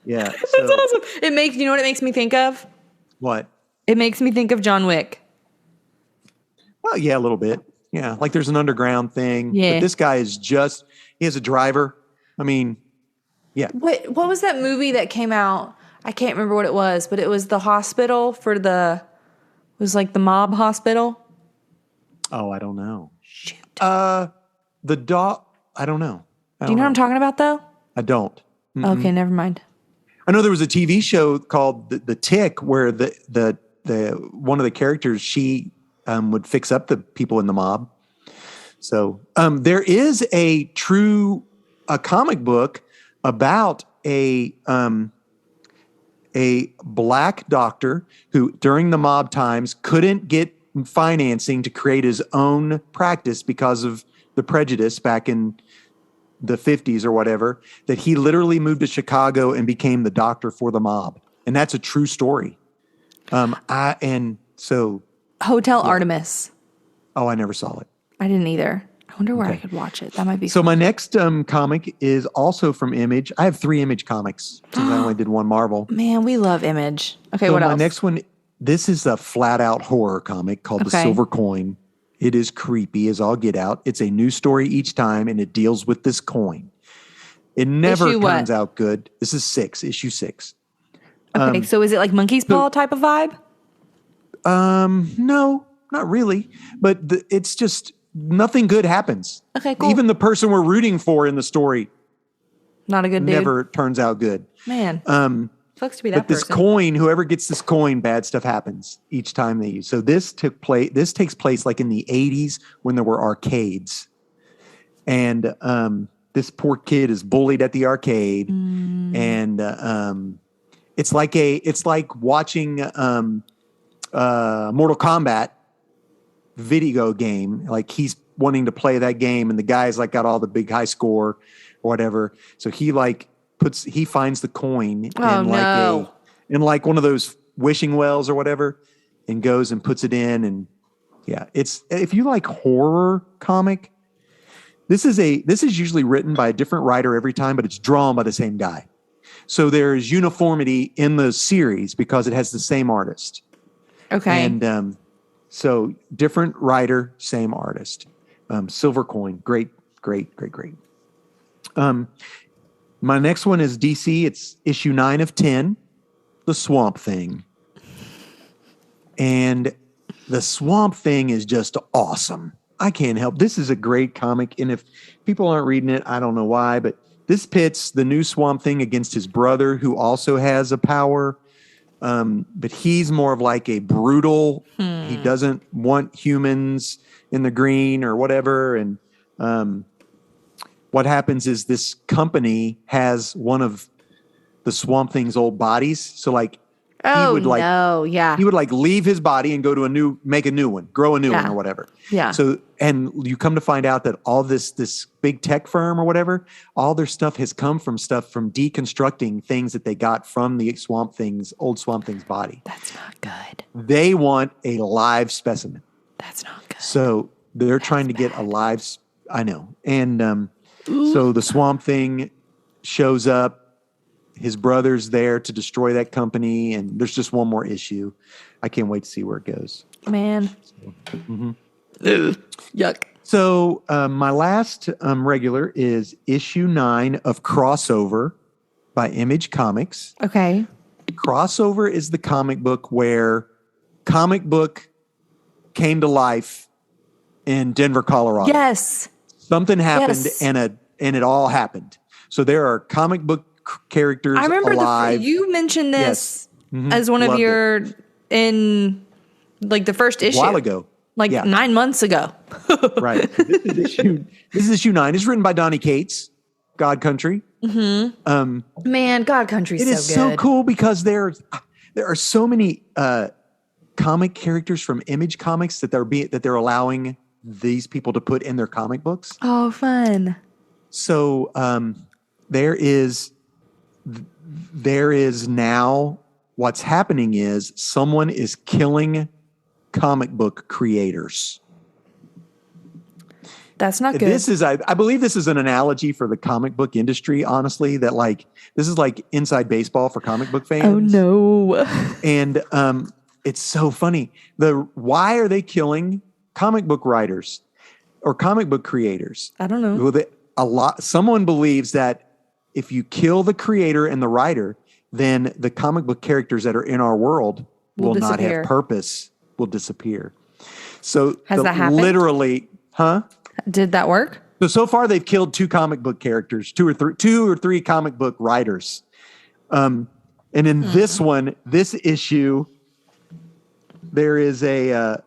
yeah. That's awesome. You know what it makes me think of? What? It makes me think of John Wick. Well, yeah, a little bit. Yeah. Like there's an underground thing. Yeah. But this guy he has a driver. I mean, yeah. What was that movie that came out? I can't remember what it was, but it was the hospital it was like the mob hospital. Oh, I don't know. Shoot. The dog. I don't know. Do you know what I'm talking about, though? I don't. Mm-mm. Okay, never mind. I know there was a TV show called The Tick, where the one of the characters, she would fix up the people in the mob. So there is a comic book about a black doctor who during the mob times couldn't get financing to create his own practice because of the prejudice back in the 50s or whatever, that he literally moved to Chicago and became the doctor for the mob. And that's a true story. Hotel Artemis. Oh, I never saw it. I didn't either. I wonder where I could watch it. That might be So fun. my next comic is also from Image. I have 3 Image comics since I only did 1 Marvel. Man, we love Image. Okay, so what else? My next one, this is a flat out horror comic called The Silver Coin. It is creepy as all get out. It's a new story each time, and it deals with this coin. It never turns out good. This is issue 6. Okay, so is it like Monkey's Paw type of vibe? No, not really. But it's just nothing good happens. Okay, cool. Even the person we're rooting for in the story, not a good dude. Never turns out good. Man, sucks to be that But this coin, whoever gets this coin, bad stuff happens each time they use. So this takes place like in the 80s when there were arcades. And this poor kid is bullied at the arcade. And it's like watching Mortal Kombat video game. Like he's wanting to play that game and the guy's like got all the big high score or whatever. So he finds the coin in like one of those wishing wells or whatever and goes and puts it in. And yeah, if you like horror comic, this is usually written by a different writer every time, but it's drawn by the same guy. So there's uniformity in the series because it has the same artist. Okay. And So different writer, same artist. Silver Coin, great. My next one is DC. It's issue 9 of 10, The Swamp Thing. And The Swamp Thing is just awesome. I can't help. This is a great comic. And if people aren't reading it, I don't know why, but this pits the new Swamp Thing against his brother, who also has a power. But he's more of like a brutal, he doesn't want humans in the green or whatever. And what happens is this company has one of the Swamp Thing's old bodies. So like, he would like leave his body and go to make a new one, grow a new one or whatever. Yeah. So, and you come to find out that all this big tech firm or whatever, all their stuff has come from deconstructing things that they got from the old Swamp Thing's body. That's not good. They want a live specimen. That's not good. So they're trying to get a live, I know. And so the Swamp Thing shows up. His brother's there to destroy that company, and there's just one more issue. I can't wait to see where it goes. Man. Yuck. So my last regular is issue 9 of Crossover by Image Comics. Okay. Crossover is the comic book where comic book came to life in Denver, Colorado. Yes. Something happened and it all happened. So there are comic book characters I remember alive. You mentioned this as one of your in like the first issue. A while ago. 9 months ago. Right. So this is issue 9. It's written by Donny Cates, God Country. Mm-hmm. Man, God Country's so good. It is so cool because there are so many comic characters from Image Comics that they're allowing these people to put in their comic books. Oh, fun. So there is now what's happening is someone is killing comic book creators. That's not good. This is, I believe this is an analogy for the comic book industry, honestly, that like, this is like inside baseball for comic book fans. Oh no. And it's so funny. Why are they killing comic book writers or comic book creators? I don't know. Someone believes that if you kill the creator and the writer, then the comic book characters that are in our world will not have purpose, will disappear. So has that happened? Literally, huh? Did that work? So far they've killed 2 comic book characters, two or three comic book writers. And in this issue, there is a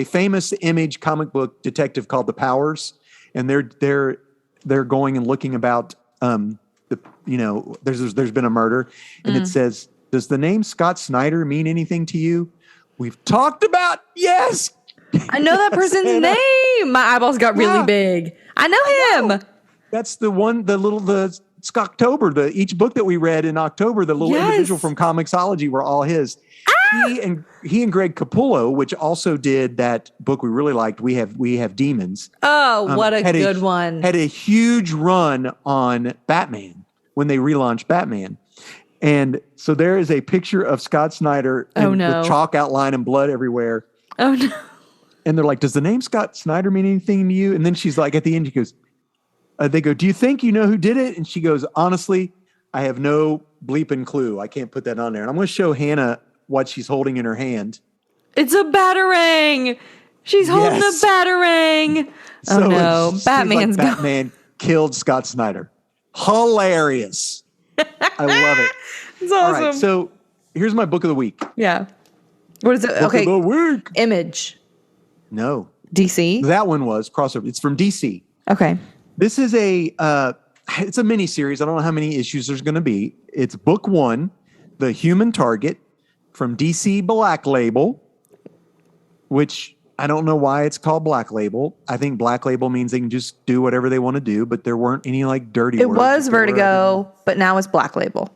famous Image comic book detective called the Powers, and they're going and looking about there's been a murder, and it says, does the name Scott Snyder mean anything to you? We've talked about, yes. I know that person's name. My eyeballs got really big. I know him. That's the one, the Scocktober, each book that we read in October, the little individual from Comixology were all his. He and Greg Capullo, which also did that book we really liked, We Have Demons. Oh, what a good one. Had a huge run on Batman when they relaunched Batman. And so there is a picture of Scott Snyder with chalk outline and blood everywhere. Oh, no. And they're like, does the name Scott Snyder mean anything to you? And then she's like, at the end, she goes, they go, do you think you know who did it? And she goes, honestly, I have no bleeping clue. I can't put that on there. And I'm going to show Hannah what she's holding in her hand. It's a Batarang. She's holding a Batarang. So oh, no. Batman's like Batman killed Scott Snyder. Hilarious. I love it. It's awesome. All right, so here's my book of the week. Yeah. What is it? Book of the week. Image. No. DC? That one was Crossover. It's from DC. Okay. This is it's a mini series. I don't know how many issues there's going to be. It's book 1, The Human Target, from DC Black Label, which I don't know why it's called Black Label. I think Black Label means they can just do whatever they want to do, but there weren't any like dirty words. It was Vertigo, but now it's Black Label.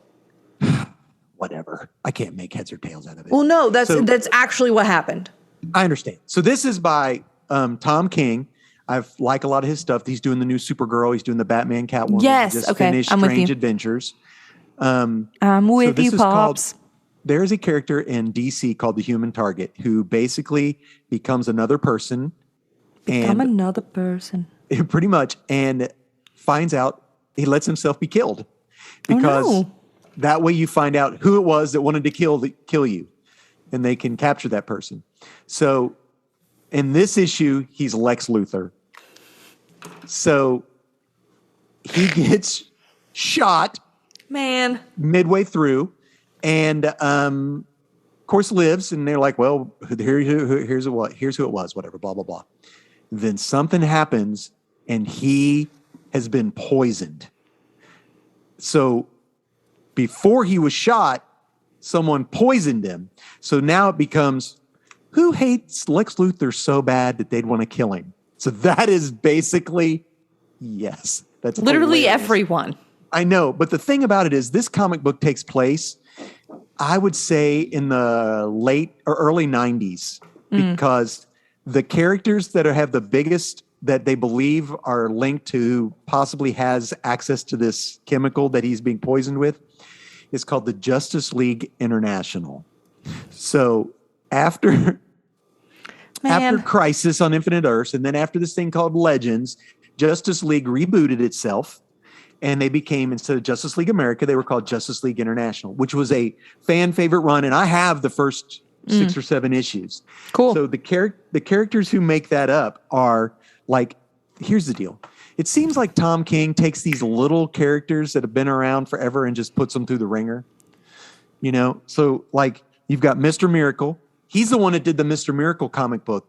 Whatever. I can't make heads or tails out of it. Well, no, that's actually what happened. I understand. So this is by Tom King. I like a lot of his stuff. He's doing the new Supergirl. He's doing the Batman Catwoman. Yes, he just okay. finished I'm Strange with you. Adventures. I'm with you, Pops. there is a character in DC called the Human Target who basically becomes another person I'm and another person. pretty much, and finds out he lets himself be killed because no. that way you find out who it was that wanted to kill you, and they can capture that person. So in this issue, he's Lex Luthor. So he gets shot Man. midway through, and of course lives. And they're like, "Well, here's who it was. Whatever, blah blah blah." Then something happens, and he has been poisoned. So before he was shot, someone poisoned him. So now it becomes, who hates Lex Luthor so bad that they'd want to kill him? So that is basically, yes, that's Literally hilarious. everyone. I know, but the thing about it is this comic book takes place, I would say, in the late or early 90s, because the characters that have the biggest, that they believe are linked to, possibly has access to this chemical that he's being poisoned with, is called the Justice League International. So after Crisis on Infinite Earths, and then after this thing called Legends, Justice League rebooted itself, and they became, instead of Justice League America, they were called Justice League International, which was a fan favorite run. And I have the first 6 or 7 issues. Cool. So the characters who make that up are like, here's the deal. It seems like Tom King takes these little characters that have been around forever and just puts them through the ringer. You know, so like you've got Mr. Miracle. He's the one that did the Mr. Miracle comic book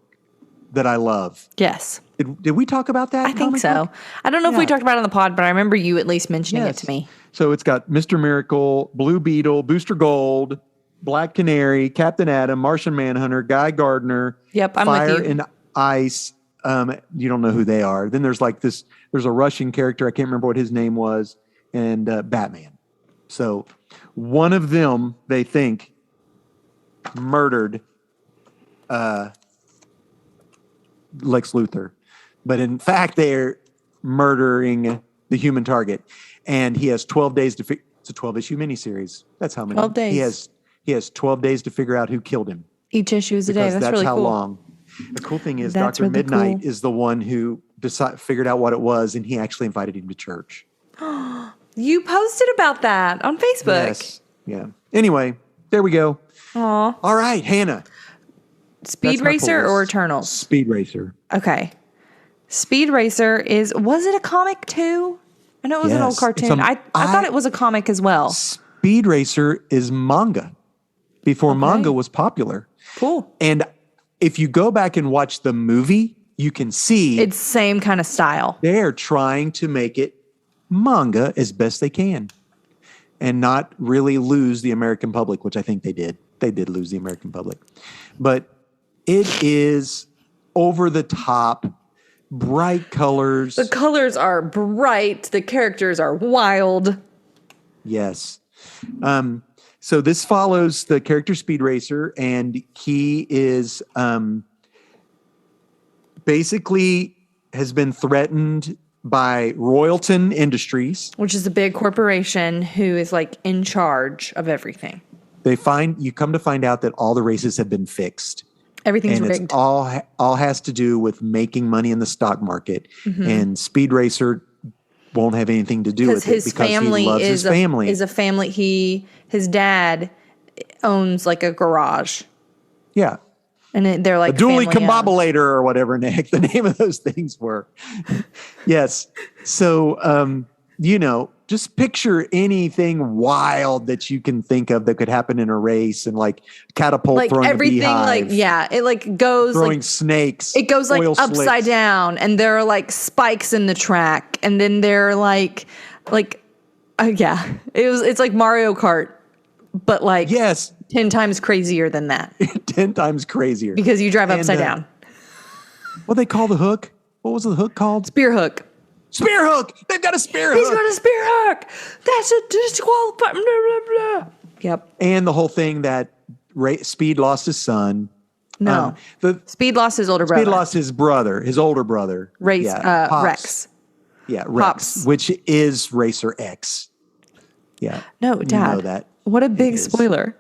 that I love. Yes. Did we talk about that? I think so. Book? I don't know if we talked about it on the pod, but I remember you at least mentioning Yes. it to me. So it's got Mr. Miracle, Blue Beetle, Booster Gold, Black Canary, Captain Atom, Martian Manhunter, Guy Gardner. Yep, I'm Fire with you. and Ice. You don't know who they are. Then there's like this, there's a Russian character. I can't remember what his name was. And Batman. So one of them, they think, murdered Lex Luthor. But in fact, they're murdering the Human Target. And he has 12 days to figure. It's a 12-issue miniseries. That's how many. 12 days. He has 12 days to figure out who killed him. Each issue is a day. Because That's really how cool. long. The cool thing is That's Dr. really Midnight cool. is the one who figured out what it was, and he actually invited him to church. You posted about that on Facebook. Yes. Yeah. Anyway, there we go. Aw. All right, Hannah. Speed That's my Racer pull or list. Eternals? Speed Racer. Okay. Speed Racer was it a comic too? I know it was an Yes, old it's cartoon. I thought it was a comic as well. Speed Racer is manga before manga was popular. Cool. And if you go back and watch the movie, you can see It's same kind of style. they're trying to make it manga as best they can and not really lose the American public, which I think they did. They did lose the American public. But it is over the top, bright colors. The colors are bright. The characters are wild. Yes. So this follows the character Speed Racer, and he is basically has been threatened by Royalton Industries. Which is a big corporation who is like in charge of everything. You come to find out that all the races have been fixed. Everything's And rigged. it's all has to do with making money in the stock market. Mm-hmm. And Speed Racer won't have anything to do with it his because family he loves is his family. is a family. His dad owns like a garage, Yeah. and they're like A dually family owned. combobulator or whatever the heck the name of those things were. Yes. So, just picture anything wild that you can think of that could happen in a race, and like catapult Like throwing everything, a beehive, it like goes throwing like snakes. it goes like oil upside slicks. down, and there are like spikes in the track, and then they're it's like Mario Kart, but like Yes. 10 times crazier than that 10 times crazier. because you drive And, upside down. What they call the hook? What was the hook called? Spear hook. Spear hook. They've got a spear He's hook. got a spear hook. That's a disqualified. Blah, blah, blah. Yep. And the whole thing that Speed lost his son. No. The Speed lost his older brother. Speed lost his brother, his older brother. Pops. Rex. Yeah, Rex, Pops. which is Racer X. Yeah. No, You Dad. know that. What a big is. spoiler.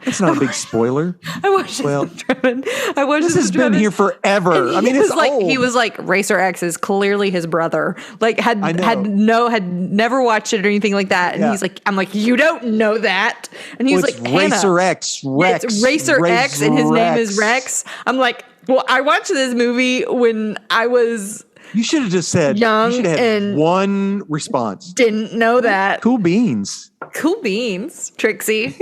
It's not a big spoiler. I watched Well, this with Trevin. I watched This this has with been Trevin. here forever. And I mean, he it's was like, old. he was like, Racer X is clearly his brother. Like had I know. had never watched it or anything like that. And Yeah. he's like, I'm like, you don't know that. And he's Well, it's like, Hannah, Racer X, yeah, Rex. it's Racer X, and his name is Rex. I'm like, well, I watched this movie when I was You should have just said, young you should have had and one response. didn't know that. Cool beans. Cool beans, Trixie.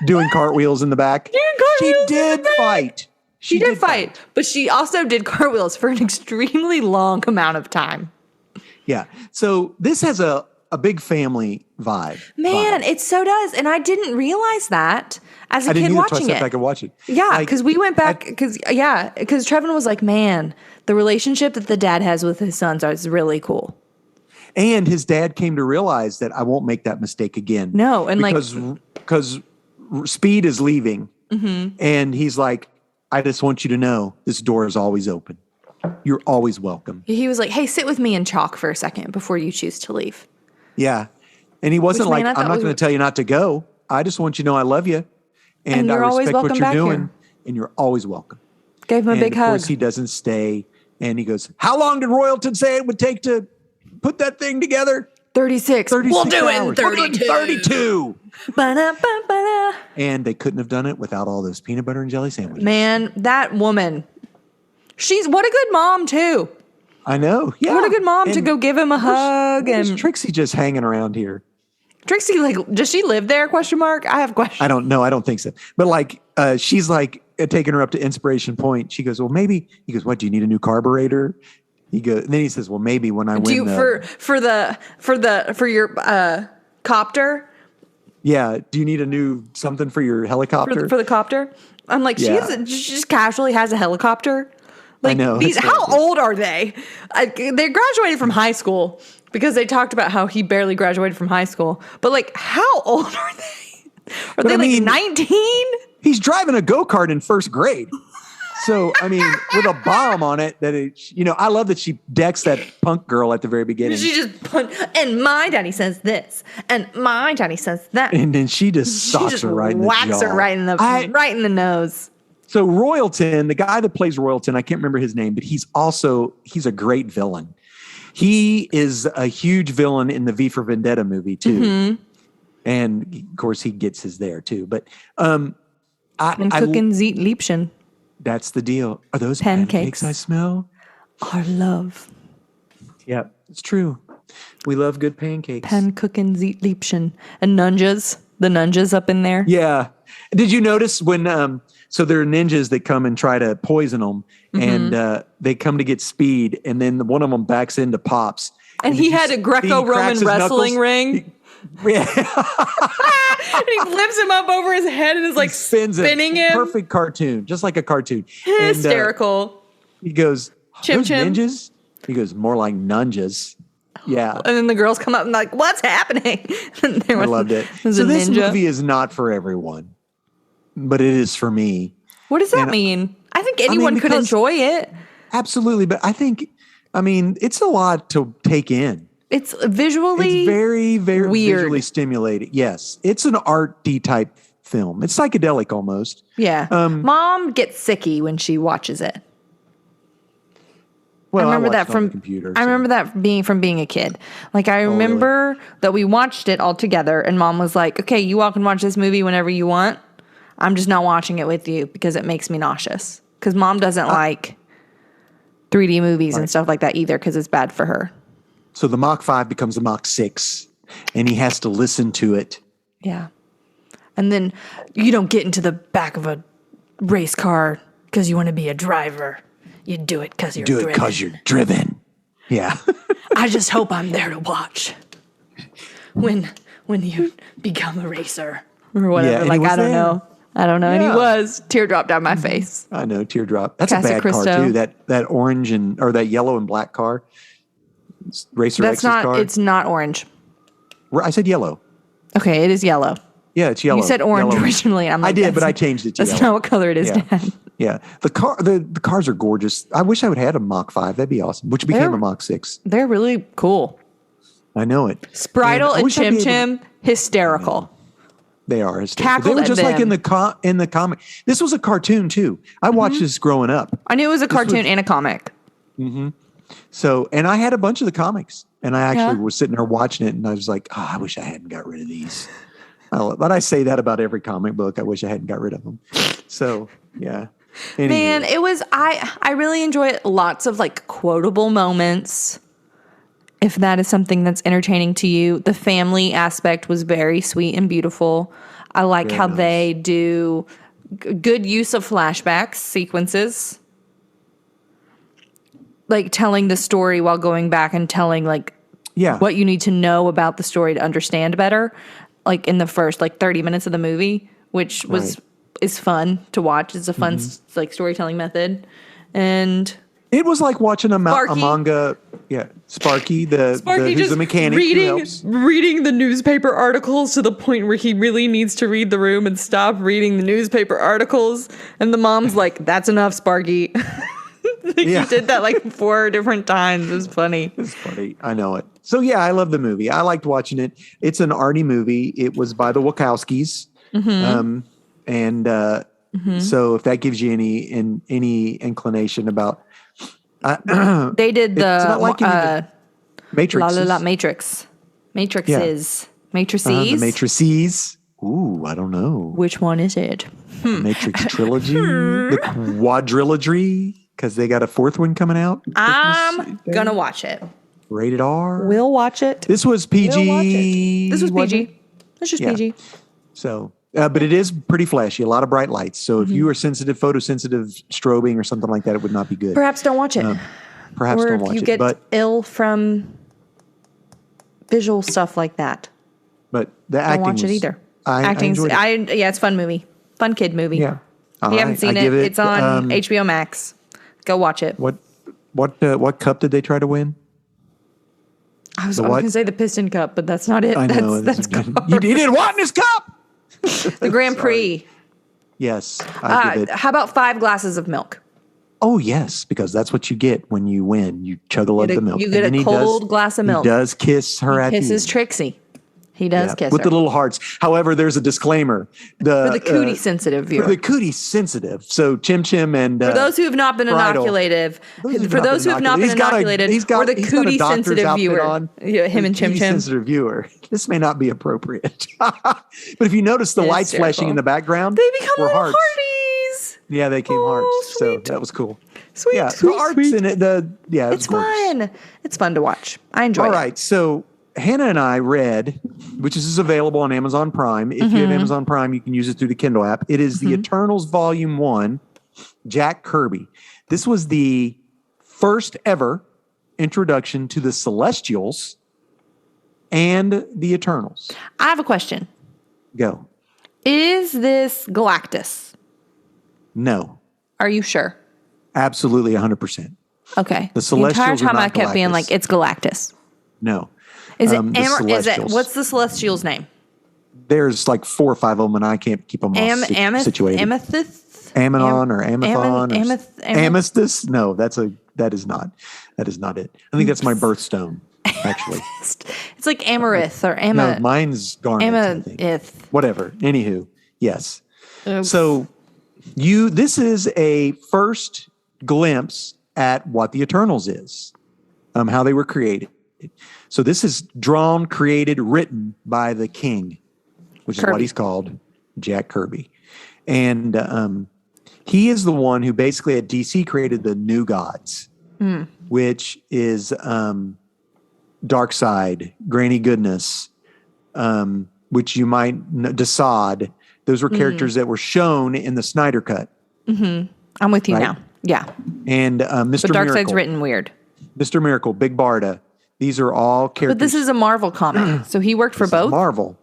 Doing cartwheels in the back. Doing She cartwheels in did the back. fight. She did fight, but she also did cartwheels for an extremely long amount of time. Yeah. So this has a big family vibe. Man, it so does. And I didn't realize that as a I didn't kid either until I watching sat it. back and watch it. Yeah, Like, because we went back, because Trevin was like, man, the relationship that the dad has with his sons is really cool. And his dad came to realize that I won't make that mistake again. No, and because Speed is leaving, Mm-hmm. and he's like, I just want you to know this door is always open. You're always welcome. He was like, hey, sit with me and chalk for a second before you choose to leave. Yeah. And he wasn't Which, like, man, I I'm thought not was- going to tell you not to go. I just want you to know I love you. And I you're always respect what welcome you're back doing. here. And you're always welcome. Gave him a And big of hug. course, he doesn't stay. And he goes, how long did Royalton say it would take to put that thing together? 36. 36 We'll do it in hours. We'll do it in 32. 32. Ba-da-ba-ba-da. And they couldn't have done it without all those peanut butter and jelly sandwiches. Man, that woman, what a good mom, too. I know. Yeah. What a good mom to And go give him a hug. where's And Trixie just hanging around here? Trixie, like, does she live there? Question mark. I have questions. I don't know. I don't think so. But like, she's like taking her up to Inspiration Point. She goes, well, maybe. He goes, what? Do you need a new carburetor? He goes, and then he says, well, maybe when I win Do you the, for your copter yeah. Do you need a new something for your helicopter? for the copter? I'm like, Yeah. she just casually has a helicopter. Like, know, these, it's how crazy. old are they? They graduated from high school because they talked about how he barely graduated from high school. But like, how old are they? Are they I like mean- 19? He's driving a go-kart in first grade. So, I mean, with a bomb on it, I love that she decks that punk girl at the very beginning. She just and my daddy says this, and my daddy says that. And then she just She socks just her right in the whacks jaw. her right in the nose. So Royalton, the guy that plays Royalton, I can't remember his name, but he's a great villain. He is a huge villain in the V for Vendetta movie too. Mm-hmm. And of course he gets his there too. But And cooking Zeet Liebchen. that's the deal. Are those Pancakes. pancakes I smell? Our love. Yeah, it's true. We love good pancakes. Pan cooking Zeet Liebchen. And nunjas. The nunjas up in there. Yeah. Did you notice when so there are ninjas that come and try to poison them, Mm-hmm. and they come to get Speed, and then one of them backs into Pops. And did he you had a see Greco-Roman he cracks his wrestling knuckles? ring. Yeah. And he flips him up over his head and is like Spins it. spinning him. Perfect cartoon, just like a cartoon. And, Hysterical. he goes, Chim "Those chim." ninjas?" He goes, "More like nunjas." Yeah, And then the girls come up and like, what's happening? And there I was- loved it. There's So a this ninja. movie is not for everyone, but it is for me. What does that and- mean? I think anyone could because- enjoy it. Absolutely, but I mean, it's a lot to take in. It's visually It's very, very weird. visually stimulating. Yes, it's an arty type film. It's psychedelic almost. Yeah. Um, Mom gets sicky when she watches it. Well, I remember watched that it on from the computer. I so- remember that from being a kid. Like I really? remember that we watched it all together and Mom was like, "Okay, you all can watch this movie whenever you want. I'm just not watching it with you because it makes me nauseous." Cuz Mom doesn't like 3D movies and stuff like that either cuz it's bad for her. So the Mach 5 becomes a Mach 6, and he has to listen to it. Yeah. And then you don't get into the back of a race car cuz you want to be a driver. You do it cuz you're Do it driven. because you're driven. Yeah. I just hope I'm there to watch when you become a racer or whatever. and he Like was I don't there. know. I don't know. And he Yeah. was teardrop down my face. I know, teardrop. That's Casa a bad car Cristo. too. That orange or that yellow and black car. It's Racer That's X's not. car. It's not orange. I said yellow. Okay, it is yellow. Yeah, it's yellow. You said orange Yellow. originally. I'm I like, did, but that's- I changed it to That's yellow. not what color it is, Yeah. Dad. Yeah, the cars are gorgeous. I wish I would have had a Mach 5. That'd be awesome. Which became They're- a Mach 6. They're really cool. I know it. Spritle I and wish I'd Chim be able to- Chim, hysterical. They are hysterical. Cackled They were at just like them. in the comic. This was a cartoon too. I watched this growing up. I knew it was a cartoon and a comic. So, and I had a bunch of the comics, and I actually Yeah. was sitting there watching it, and I was like, oh, I wish I hadn't got rid of these. But I say that about every comic book. I wish I hadn't got rid of them. So, yeah. Anywho. Man, it was I really enjoy it. Lots of like quotable moments. If that is something that's entertaining to you, the family aspect was very sweet and beautiful. I like Very how nice. they do good use of flashbacks sequences. Like telling the story while going back and telling like yeah. what you need to know about the story to understand better, like in the first like 30 minutes of the movie, which was Right. is fun to watch. It's a fun like storytelling method. And It was like watching a Sparky. manga. Yeah. Sparky, who's a mechanic who helps. reading the newspaper articles to the point where he really needs to read the room and stop reading the newspaper articles. And the mom's like, "That's enough, Sparky." Yeah. He did that like 4 different times. It was funny. It's funny. I know it. So yeah, I love the movie. I liked watching it. It's an arty movie. It was by the Wachowskis. So if that gives you any inclination about, They did it's not like any of the the Matrix. Matrix. Matrices. The Matrices. Matrices. Ooh, I don't know. Which one is it? The Matrix trilogy, the quadrilogy, because they got a fourth one coming out. I'm gonna watch it. Rated R. We'll watch it. This was We'll watch PG. it. This was wasn't PG. it? It's just Yeah. PG. So, but it is pretty flashy. A lot of bright lights. So if you are sensitive, photosensitive, strobing, or something like that, it would not be good. Perhaps don't watch it. Perhaps Or don't if watch you it. get But ill from visual stuff like that, the don't acting watch it was- either. I Acting's enjoyed it. yeah, it's a fun movie. Fun kid movie. Yeah. If you haven't seen it, it's on HBO Max. Go watch it. What cup did they try to win? I was the going what? to say the Piston Cup, but that's not it. I know. That's You didn't want this cup. the Grand Prix. Yes, I give it. How about 5 glasses of milk? Oh yes, because that's what you get when you win. You chug a lot of the milk. You get And a then cold glass of milk. He does kiss her at the Kisses end. Trixie. He does kiss with her. the little hearts. However, there's a disclaimer. For the cootie sensitive viewer. For the cootie sensitive. So Chim Chim and For those who have not been Bridal. inoculated, For those who have not been inoculated, or the cootie sensitive viewer, yeah, him and Chim Chim. sensitive viewer. This may not be appropriate. But if you notice the lights Hysterical. flashing in the background, They become were little hearts. hearties. Yeah, they came Oh, hearts. So sweet. that was cool. Sweet, Yeah, sweet, the arts sweet. in it. It It's was gorgeous. fun. It's fun to watch. I enjoy All it. right. So Hannah and I read, which is available on Amazon Prime. If you Mm-hmm. have Amazon Prime, you can use it through the Kindle app. It is The Eternals Volume 1, Jack Kirby. This was the first ever introduction to the Celestials and the Eternals. I have a question. Go. Is this Galactus? No, Are you sure? absolutely 100%. Okay. The entire Celestials are time not I kept being Galactus. like, it's Galactus. No. Is it The is it Celestials. what's the Celestial's name? There's like 4 or 5 of them, and I can't keep them all situated. Amethyst? Amazon or Amathon or Amethyst? Amethyst? No, that is not it. I think that's my birthstone, actually. It's like Amaranth or No, mine's garnet. I think. Amaranth. Whatever. Anywho, yes. Oops. So this is a first glimpse at what the Eternals is, how they were created. So this is drawn, created, written by the King, which is Kirby. what he's called, Jack Kirby. And he is the one who basically at DC created the New Gods, which is Darkseid, Granny Goodness, which you might know, Desaad. Those were characters that were shown in the Snyder Cut. I'm with you Right? now. Yeah. And Mr. But Darkseid's Miracle, written weird. Mr. Miracle, Big Barda. These are all characters. But this is a Marvel comic. So he worked for both? Marvel.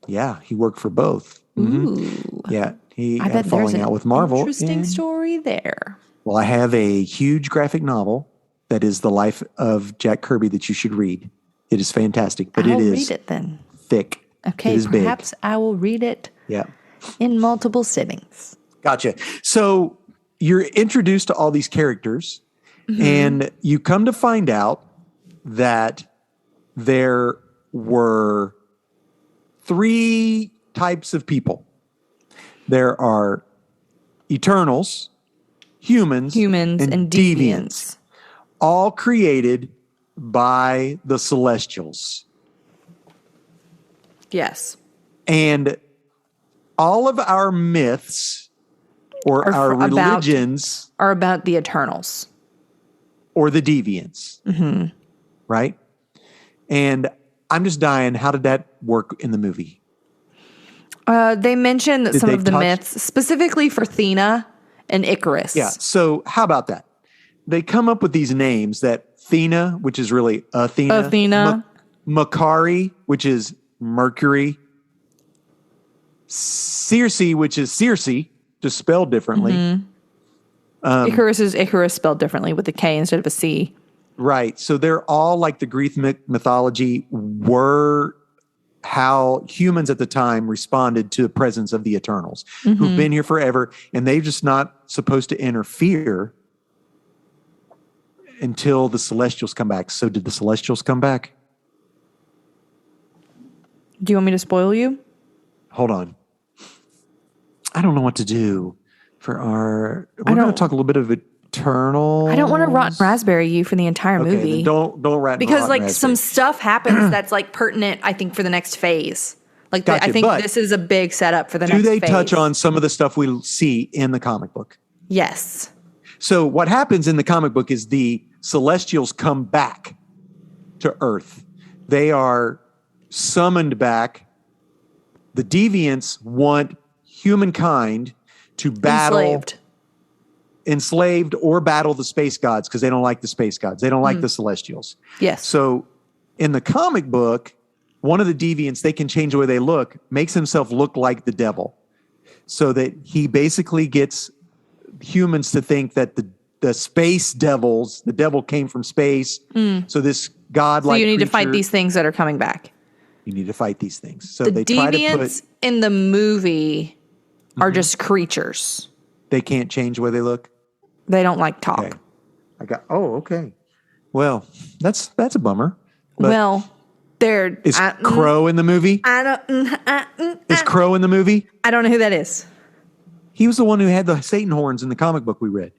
Yeah, he worked for both. Ooh. Yeah, he I had bet there's falling an out with Marvel. interesting and- story there. Well, I have a huge graphic novel that is the life of Jack Kirby that you should read. It is fantastic, but I'll it is read it then. thick. Okay, it is big. perhaps I will read it Yeah, in multiple sittings. gotcha. So you're introduced to all these characters, Mm-hmm. and you come to find out that there were 3 types of people. There are Eternals, humans, and deviants. all created by the Celestials. Yes. And all of our myths or our religions are about the Eternals. Or the deviants. Mm-hmm. Right? And I'm just dying. How did that work in the movie? They mentioned some of the myths, specifically for Athena and Icarus. Yeah. So how about that? They come up with these names that Athena, which is really Athena. Makari, which is Mercury. Circe, which is Circe, just spelled differently. Mm-hmm. Icarus is Icarus spelled differently with a K instead of a C. Right. So they're all like the Greek mythology were how humans at the time responded to the presence of the Eternals, who've been here forever, and they're just not supposed to interfere until the Celestials come back. So did the Celestials come back? Do you want me to spoil you? Hold on. I don't know what to do for our... We're going to talk a little bit of Eternals. I don't want to rotten raspberry you for the entire movie. Don't rat because like raspberry. some stuff happens that's like pertinent, I think, for the next phase. Like Gotcha, I think this is a big setup for the next phase. Do they touch on some of the stuff we see in the comic book? Yes. So what happens in the comic book is the Celestials come back to Earth. They are summoned back. The Deviants want humankind to battle... Enslaved or battle the space gods because they don't like the space gods. They don't like the Celestials. Yes. So in the comic book, one of the deviants, they can change the way they look, makes himself look like the devil. So that he basically gets humans to think that the space devils, the devil came from space. So this godlike So you need to fight creature, these things that are coming back. You need to fight these things. So the they try to deviants in the movie are just creatures. They can't change the way they look? They don't like talk. Okay. Okay. Well, that's a bummer. Well, is Crow in the movie? Is Crow in the movie? I don't know who that is. He was the one who had the Satan horns in the comic book we read.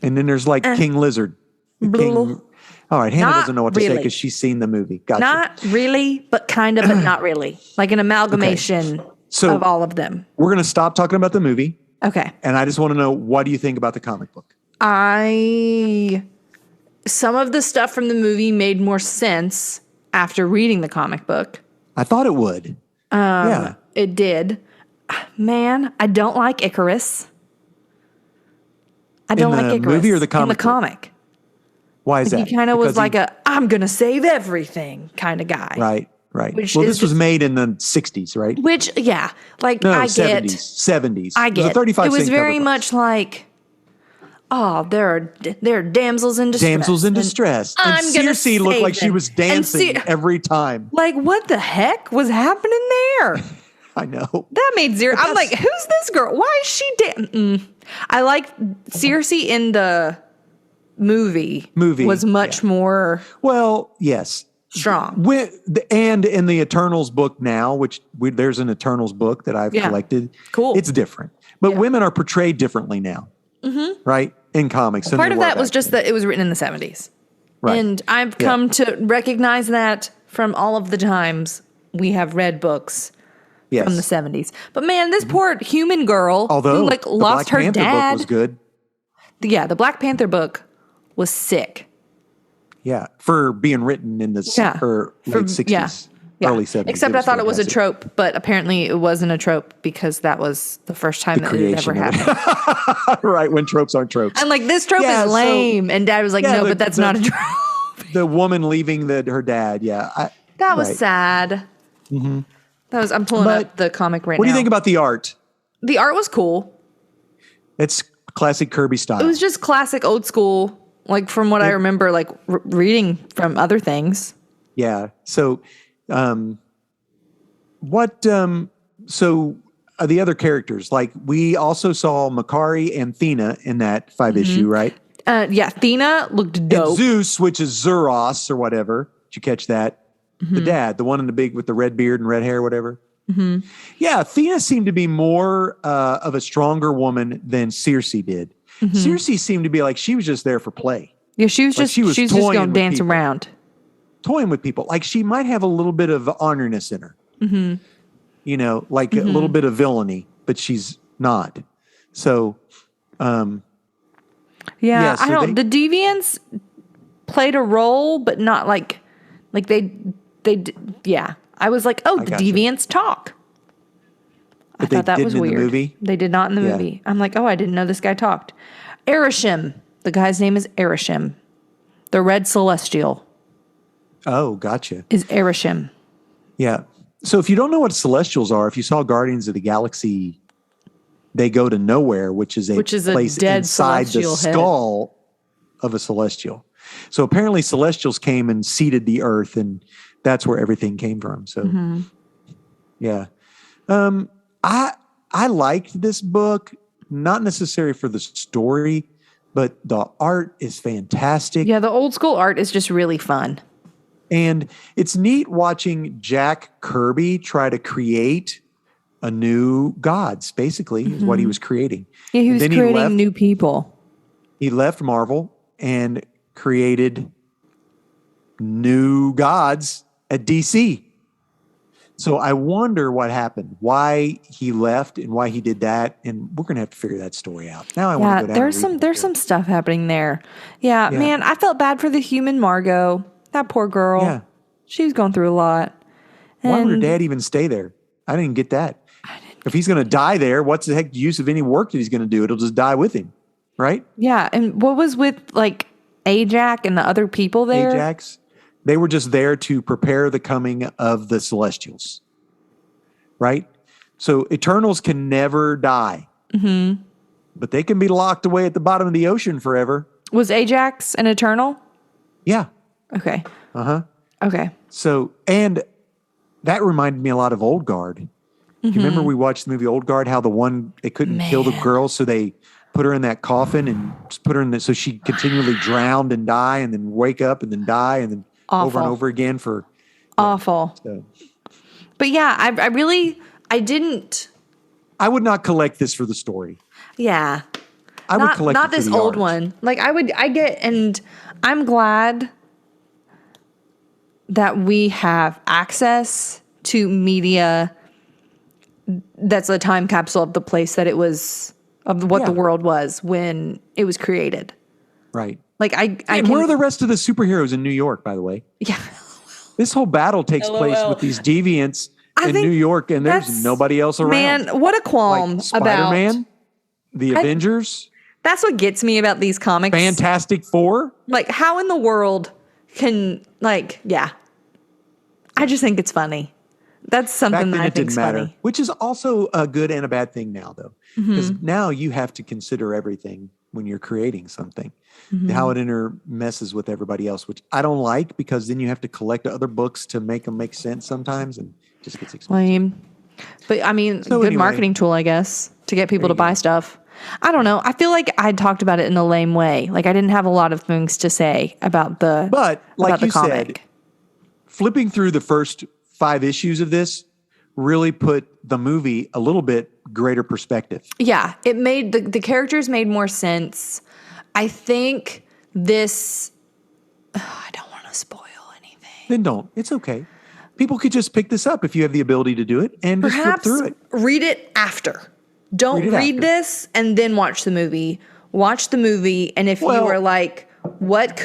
And then there's like King Lizard. King. All right, Hannah doesn't know what to say because she's seen the movie. Gotcha. Not really, but kind of, but not really. Like an amalgamation of all of them. We're going to stop talking about the movie. Okay. And I just want to know, what do you think about the comic book? Some of the stuff from the movie made more sense after reading the comic book. I thought it would. Yeah. It did. Man, I don't like Icarus. I don't like Icarus. In the movie or the comic? In the comic. Why is that? He kind of was like I'm going to save everything kind of guy. Right. Well, this was made in the 60s, right? Which, yeah. Like, no, I 70s, get. 70s. I get. It was very much like, there are damsels in distress. Damsels in distress. And Circe looked like she was dancing every time. Like, what the heck was happening there? I know. That made zero. I'm like, who's this girl? Why is she dancing? I like Circe in the movie was much more. Well, yes. Strong. And in the Eternals book now, there's an Eternals book that I've collected. Cool. It's different. But women are portrayed differently now, right? In comics. Part of that was just that it was written in the 70s. Right. And I've come to recognize that from all of the times we have read books from the 70s. But man, this poor human girl who lost her dad. The Black Panther book was good. Yeah, the Black Panther book was sick. Yeah, for being written in the late 60s, early 70s. Except I thought it was a trope, but apparently it wasn't a trope because that was the first time that it ever happened. Right, when tropes aren't tropes. I'm like, this trope is lame. And Dad was like, no, but that's not a trope. The woman leaving her dad, that was sad. Mm-hmm. I'm pulling up the comic right now. What do you think about the art? The art was cool. It's classic Kirby style. It was just classic old school. Like from what I remember, like reading from other things. Yeah. So, the other characters, like we also saw Makari and Athena in that 5-issue, right? Athena looked dope. And Zeus, which is Zuros or whatever. Did you catch that? The dad, the one in the big with the red beard and red hair, whatever. Yeah, Athena seemed to be more of a stronger woman than Circe did. Circe seemed to be like she was just there for play. Yeah, she was just was she's just toying going to with dance people. around. Toying with people. Like she might have a little bit of honerness in her. You know, like a little bit of villainy, but she's not. So, Yeah, so I don't. The deviants played a role, but not like they. Yeah, I was like, oh, the gotcha. deviants talk. I they thought that didn't was in the weird. movie? They did not in the Yeah. movie. I'm like, oh, I didn't know this guy talked. Erishim. The guy's name is Erishim. The red celestial Oh, gotcha. is Erishim. Yeah. So if you don't know what celestials are, if you saw Guardians of the Galaxy, they go to nowhere, which is a place dead inside the celestial head. skull of a celestial. So apparently celestials came and seeded the earth, and that's where everything came from. So yeah. I liked this book, not necessarily for the story, but the art is fantastic. Yeah, the old school art is just really fun. And it's neat watching Jack Kirby try to create a new gods, basically, is what he was creating. Yeah, he was Then creating new people. He left Marvel and created new gods at DC. So I wonder what happened, why he left and why he did that. And we're going to have to figure that story out. Now I want to go down. There's some stuff happening there. Yeah, man, I felt bad for the human Margot. That poor girl. Yeah. She was going through a lot. Why would her And- dad even stay there? I didn't get that. If he's going to die there, what's the heck use of any work that he's going to do? It'll just die with him, right? Yeah, and what was with like Ajax and the other people there? Ajax. They were just there to prepare the coming of the Celestials, right? So Eternals can never die, but they can be locked away at the bottom of the ocean forever. Was Ajax an Eternal? Yeah. Okay. Uh-huh. Okay. So, and that reminded me a lot of Old Guard. Do you remember we watched the movie Old Guard, how they couldn't kill the girl, so they put her in that coffin and just put her in so she continually drowned and die and then wake up and then die and then over and Awful. over again for Awful. so. But yeah, I didn't. I would not collect this for the story. Yeah. I would collect not it for this the old art. one. Like and I'm glad that we have access to media that's a time capsule of the place that it was, of what the Yeah. world was when it was created. Right. Like And where are the rest of the superheroes in New York, by the way? yeah. This whole battle takes place LOL. with these deviants I in think New York, and there's that's- nobody else around. Man, what a qualm like about Spider-Man, the Avengers, That's what gets me about these comics. Fantastic Four. Like, how in the world can, I just think it's funny. That's Back something then that I it didn't think's matter, funny. which is also a good and a bad thing now, though, because now you have to consider everything when you're creating something, how it messes with everybody else, which I don't like, because then you have to collect other books to make them make sense sometimes, and it just gets expensive. Lame. But I mean, So good anyway. marketing tool, I guess, to get people to buy stuff. I don't know. I feel like I talked about it in a lame way. Like, I didn't have a lot of things to say about the But like about the you comic. said, flipping through the first 5 issues of this really put the movie a little bit greater perspective. Yeah, it made the characters made more sense. I think this. I don't want to spoil anything. Then don't. It's okay. People could just pick this up if you have the ability to do it and just flip Perhaps through it. read it after. Don't Read it read after. this and then watch the movie. Watch the movie, and if you Well- were like, what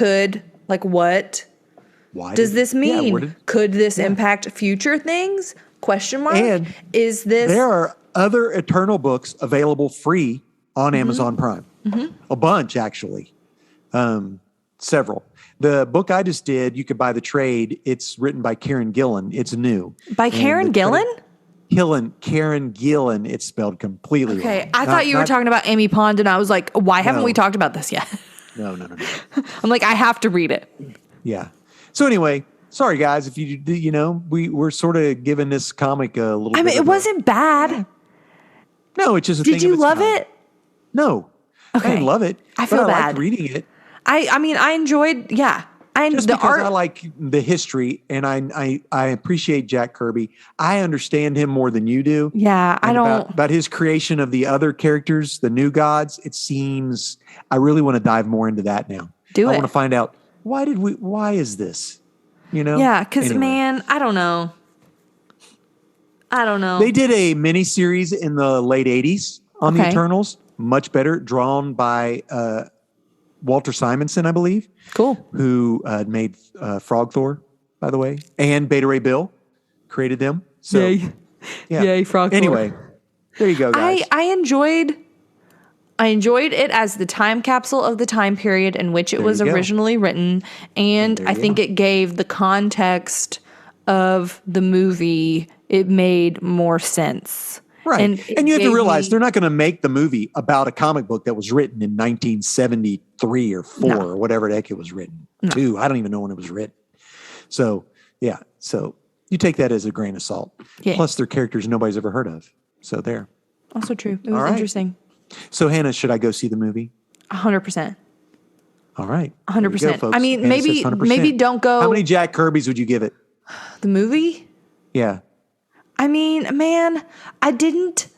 Why does did- this yeah, mean? where did- Could this impact future things? Question mark. And Is this There are other Eternal books available free on Mm-hmm. Amazon Prime. A bunch, actually. Several. The book I just did, you could buy the trade. It's written by Karen Gillan. It's new. by And Karen the trade- Gillan? Karen Gillan. It's spelled completely Okay, wrong. I thought you were talking about Amy Pond, and I was like, why haven't No. we talked about this yet? No. I'm like, I have to read it. Yeah. So anyway, sorry guys, if we're sort of giving this comic a little. I bit mean, it of a- wasn't bad. No, it's just a Did thing you of its love kind. it? No. I Okay. didn't love it. I feel but I bad. liked reading it. I mean, I enjoyed. Yeah, Just the because art. I like the history and I appreciate Jack Kirby. I understand him more than you do. Yeah, I And don't. about his creation of the other characters, the new gods. It seems I really want to dive more into that now. Do I it. want to find out why is this? You know? Yeah, because Anyway. man, I don't know. They did a mini series in the late 80s on the Okay. Eternals, much better, drawn by Walter Simonson, I believe, Cool. who made Frog Thor, by the way, and Beta Ray Bill created them. So, Yay. yeah. Yay, Frog Thor. Anyway, there you go, guys. I enjoyed it as the time capsule of the time period in which it was you go. originally written, and There I you think go. it gave the context of the movie. It made more sense. Right. And And you have to gave realize me- they're not going to make the movie about a comic book that was written in 1973 or 4 No. or whatever the heck it was written. 2. I don't even know when it was written. So, yeah. So you take that as a grain of salt. Yeah. Plus, they're characters nobody's ever heard of. So there. Also true. It was All right. interesting. So, Hannah, should I go see the movie? 100%. All right. 100%. There you go, folks. I mean, Hannah says 100%. maybe don't go How many Jack Kirby's would you give it? the movie. Yeah. I mean, man, I didn't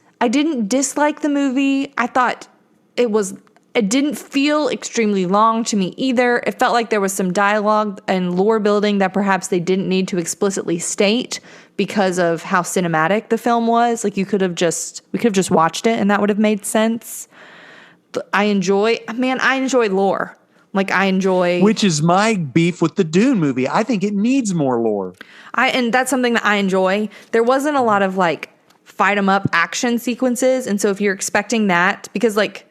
dislike the movie. I thought it didn't feel extremely long to me either. It felt like there was some dialogue and lore building that perhaps they didn't need to explicitly state because of how cinematic the film was. Like we could have just watched it and that would have made sense. But I enjoy lore. Like I enjoy Which is my beef with the Dune movie. I think it needs more lore. and that's something that I enjoy. There wasn't a lot of like fight 'em up action sequences, and so if you're expecting that, because like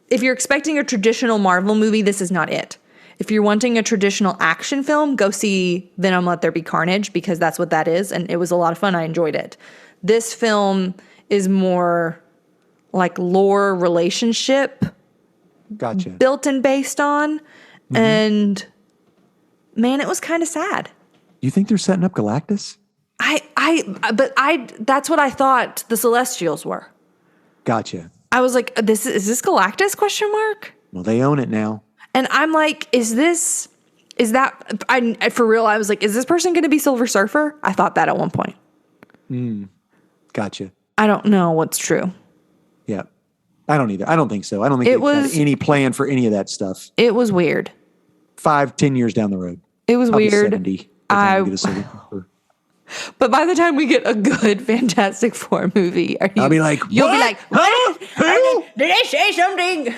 if you're expecting a traditional Marvel movie, this is not it. If you're wanting a traditional action film, go see Venom: Let There Be Carnage, because that's what that is, and it was a lot of fun. I enjoyed it. This film is more like lore relationship Gotcha. built and based on, and man, it was kind of sad. You think they're setting up Galactus? That's what I thought the Celestials were. Gotcha. I was like, is this Galactus question mark? Well, they own it now. And I'm like, for real? I was like, is this person going to be Silver Surfer? I thought that at one point. Gotcha. I don't know what's true. Yeah. I don't either. I don't think so. I don't think It they've got was- any plan for any of that stuff. It was weird. 5-10 years down the road. It was I'll be weird. 70 by the time we get a Silver Surfer. But by the time we get a good Fantastic Four movie, I'll be like, you'll be "What? like, Huh? Who?" did I say something?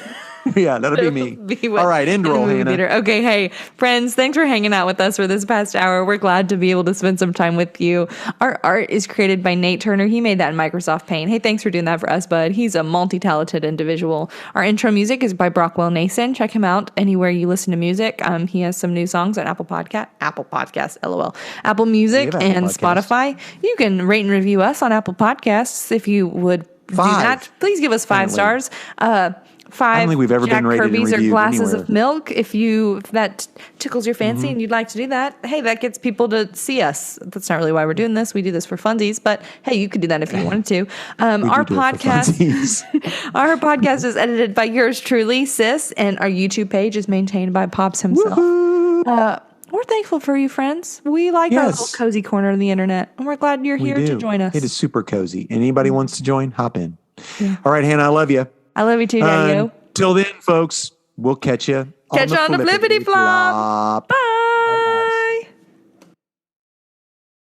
Yeah, that'll be me. Be what- All right, end in the roll, movie Hannah. theater. Okay, hey, friends, thanks for hanging out with us for this past hour. We're glad to be able to spend some time with you. Our art is created by Nate Turner. He made that in Microsoft Paint. Hey, thanks for doing that for us, bud. He's a multi-talented individual. Our intro music is by Brockwell Nason. Check him out anywhere you listen to music. He has some new songs on Apple Podcasts, LOL, Apple Music, We have Apple and Podcasts. Spotify. You can rate and review us on Apple Podcasts if you would do 5. that. Please give us 5 Apparently. stars. 5 I don't think we've ever Jack been rated and Kirby's or reviewed glasses anywhere. of milk. If that tickles your fancy and you'd like to do that, hey, that gets people to see us. That's not really why we're doing this. We do this for funsies, but hey, you could do that if you wanted to. Our do it for podcast, funsies. our podcast is edited by yours truly, Sis, and our YouTube page is maintained by Pops himself. We're thankful for you, friends. We like our Yes. little cozy corner of the internet, and we're glad you're We here do. to join us. It is super cozy. Anybody wants to join, hop in. All right, Hannah, I love you. I love you too, Daddy-O. Till then, folks, we'll catch you Catch you on the flippity flop. Bye.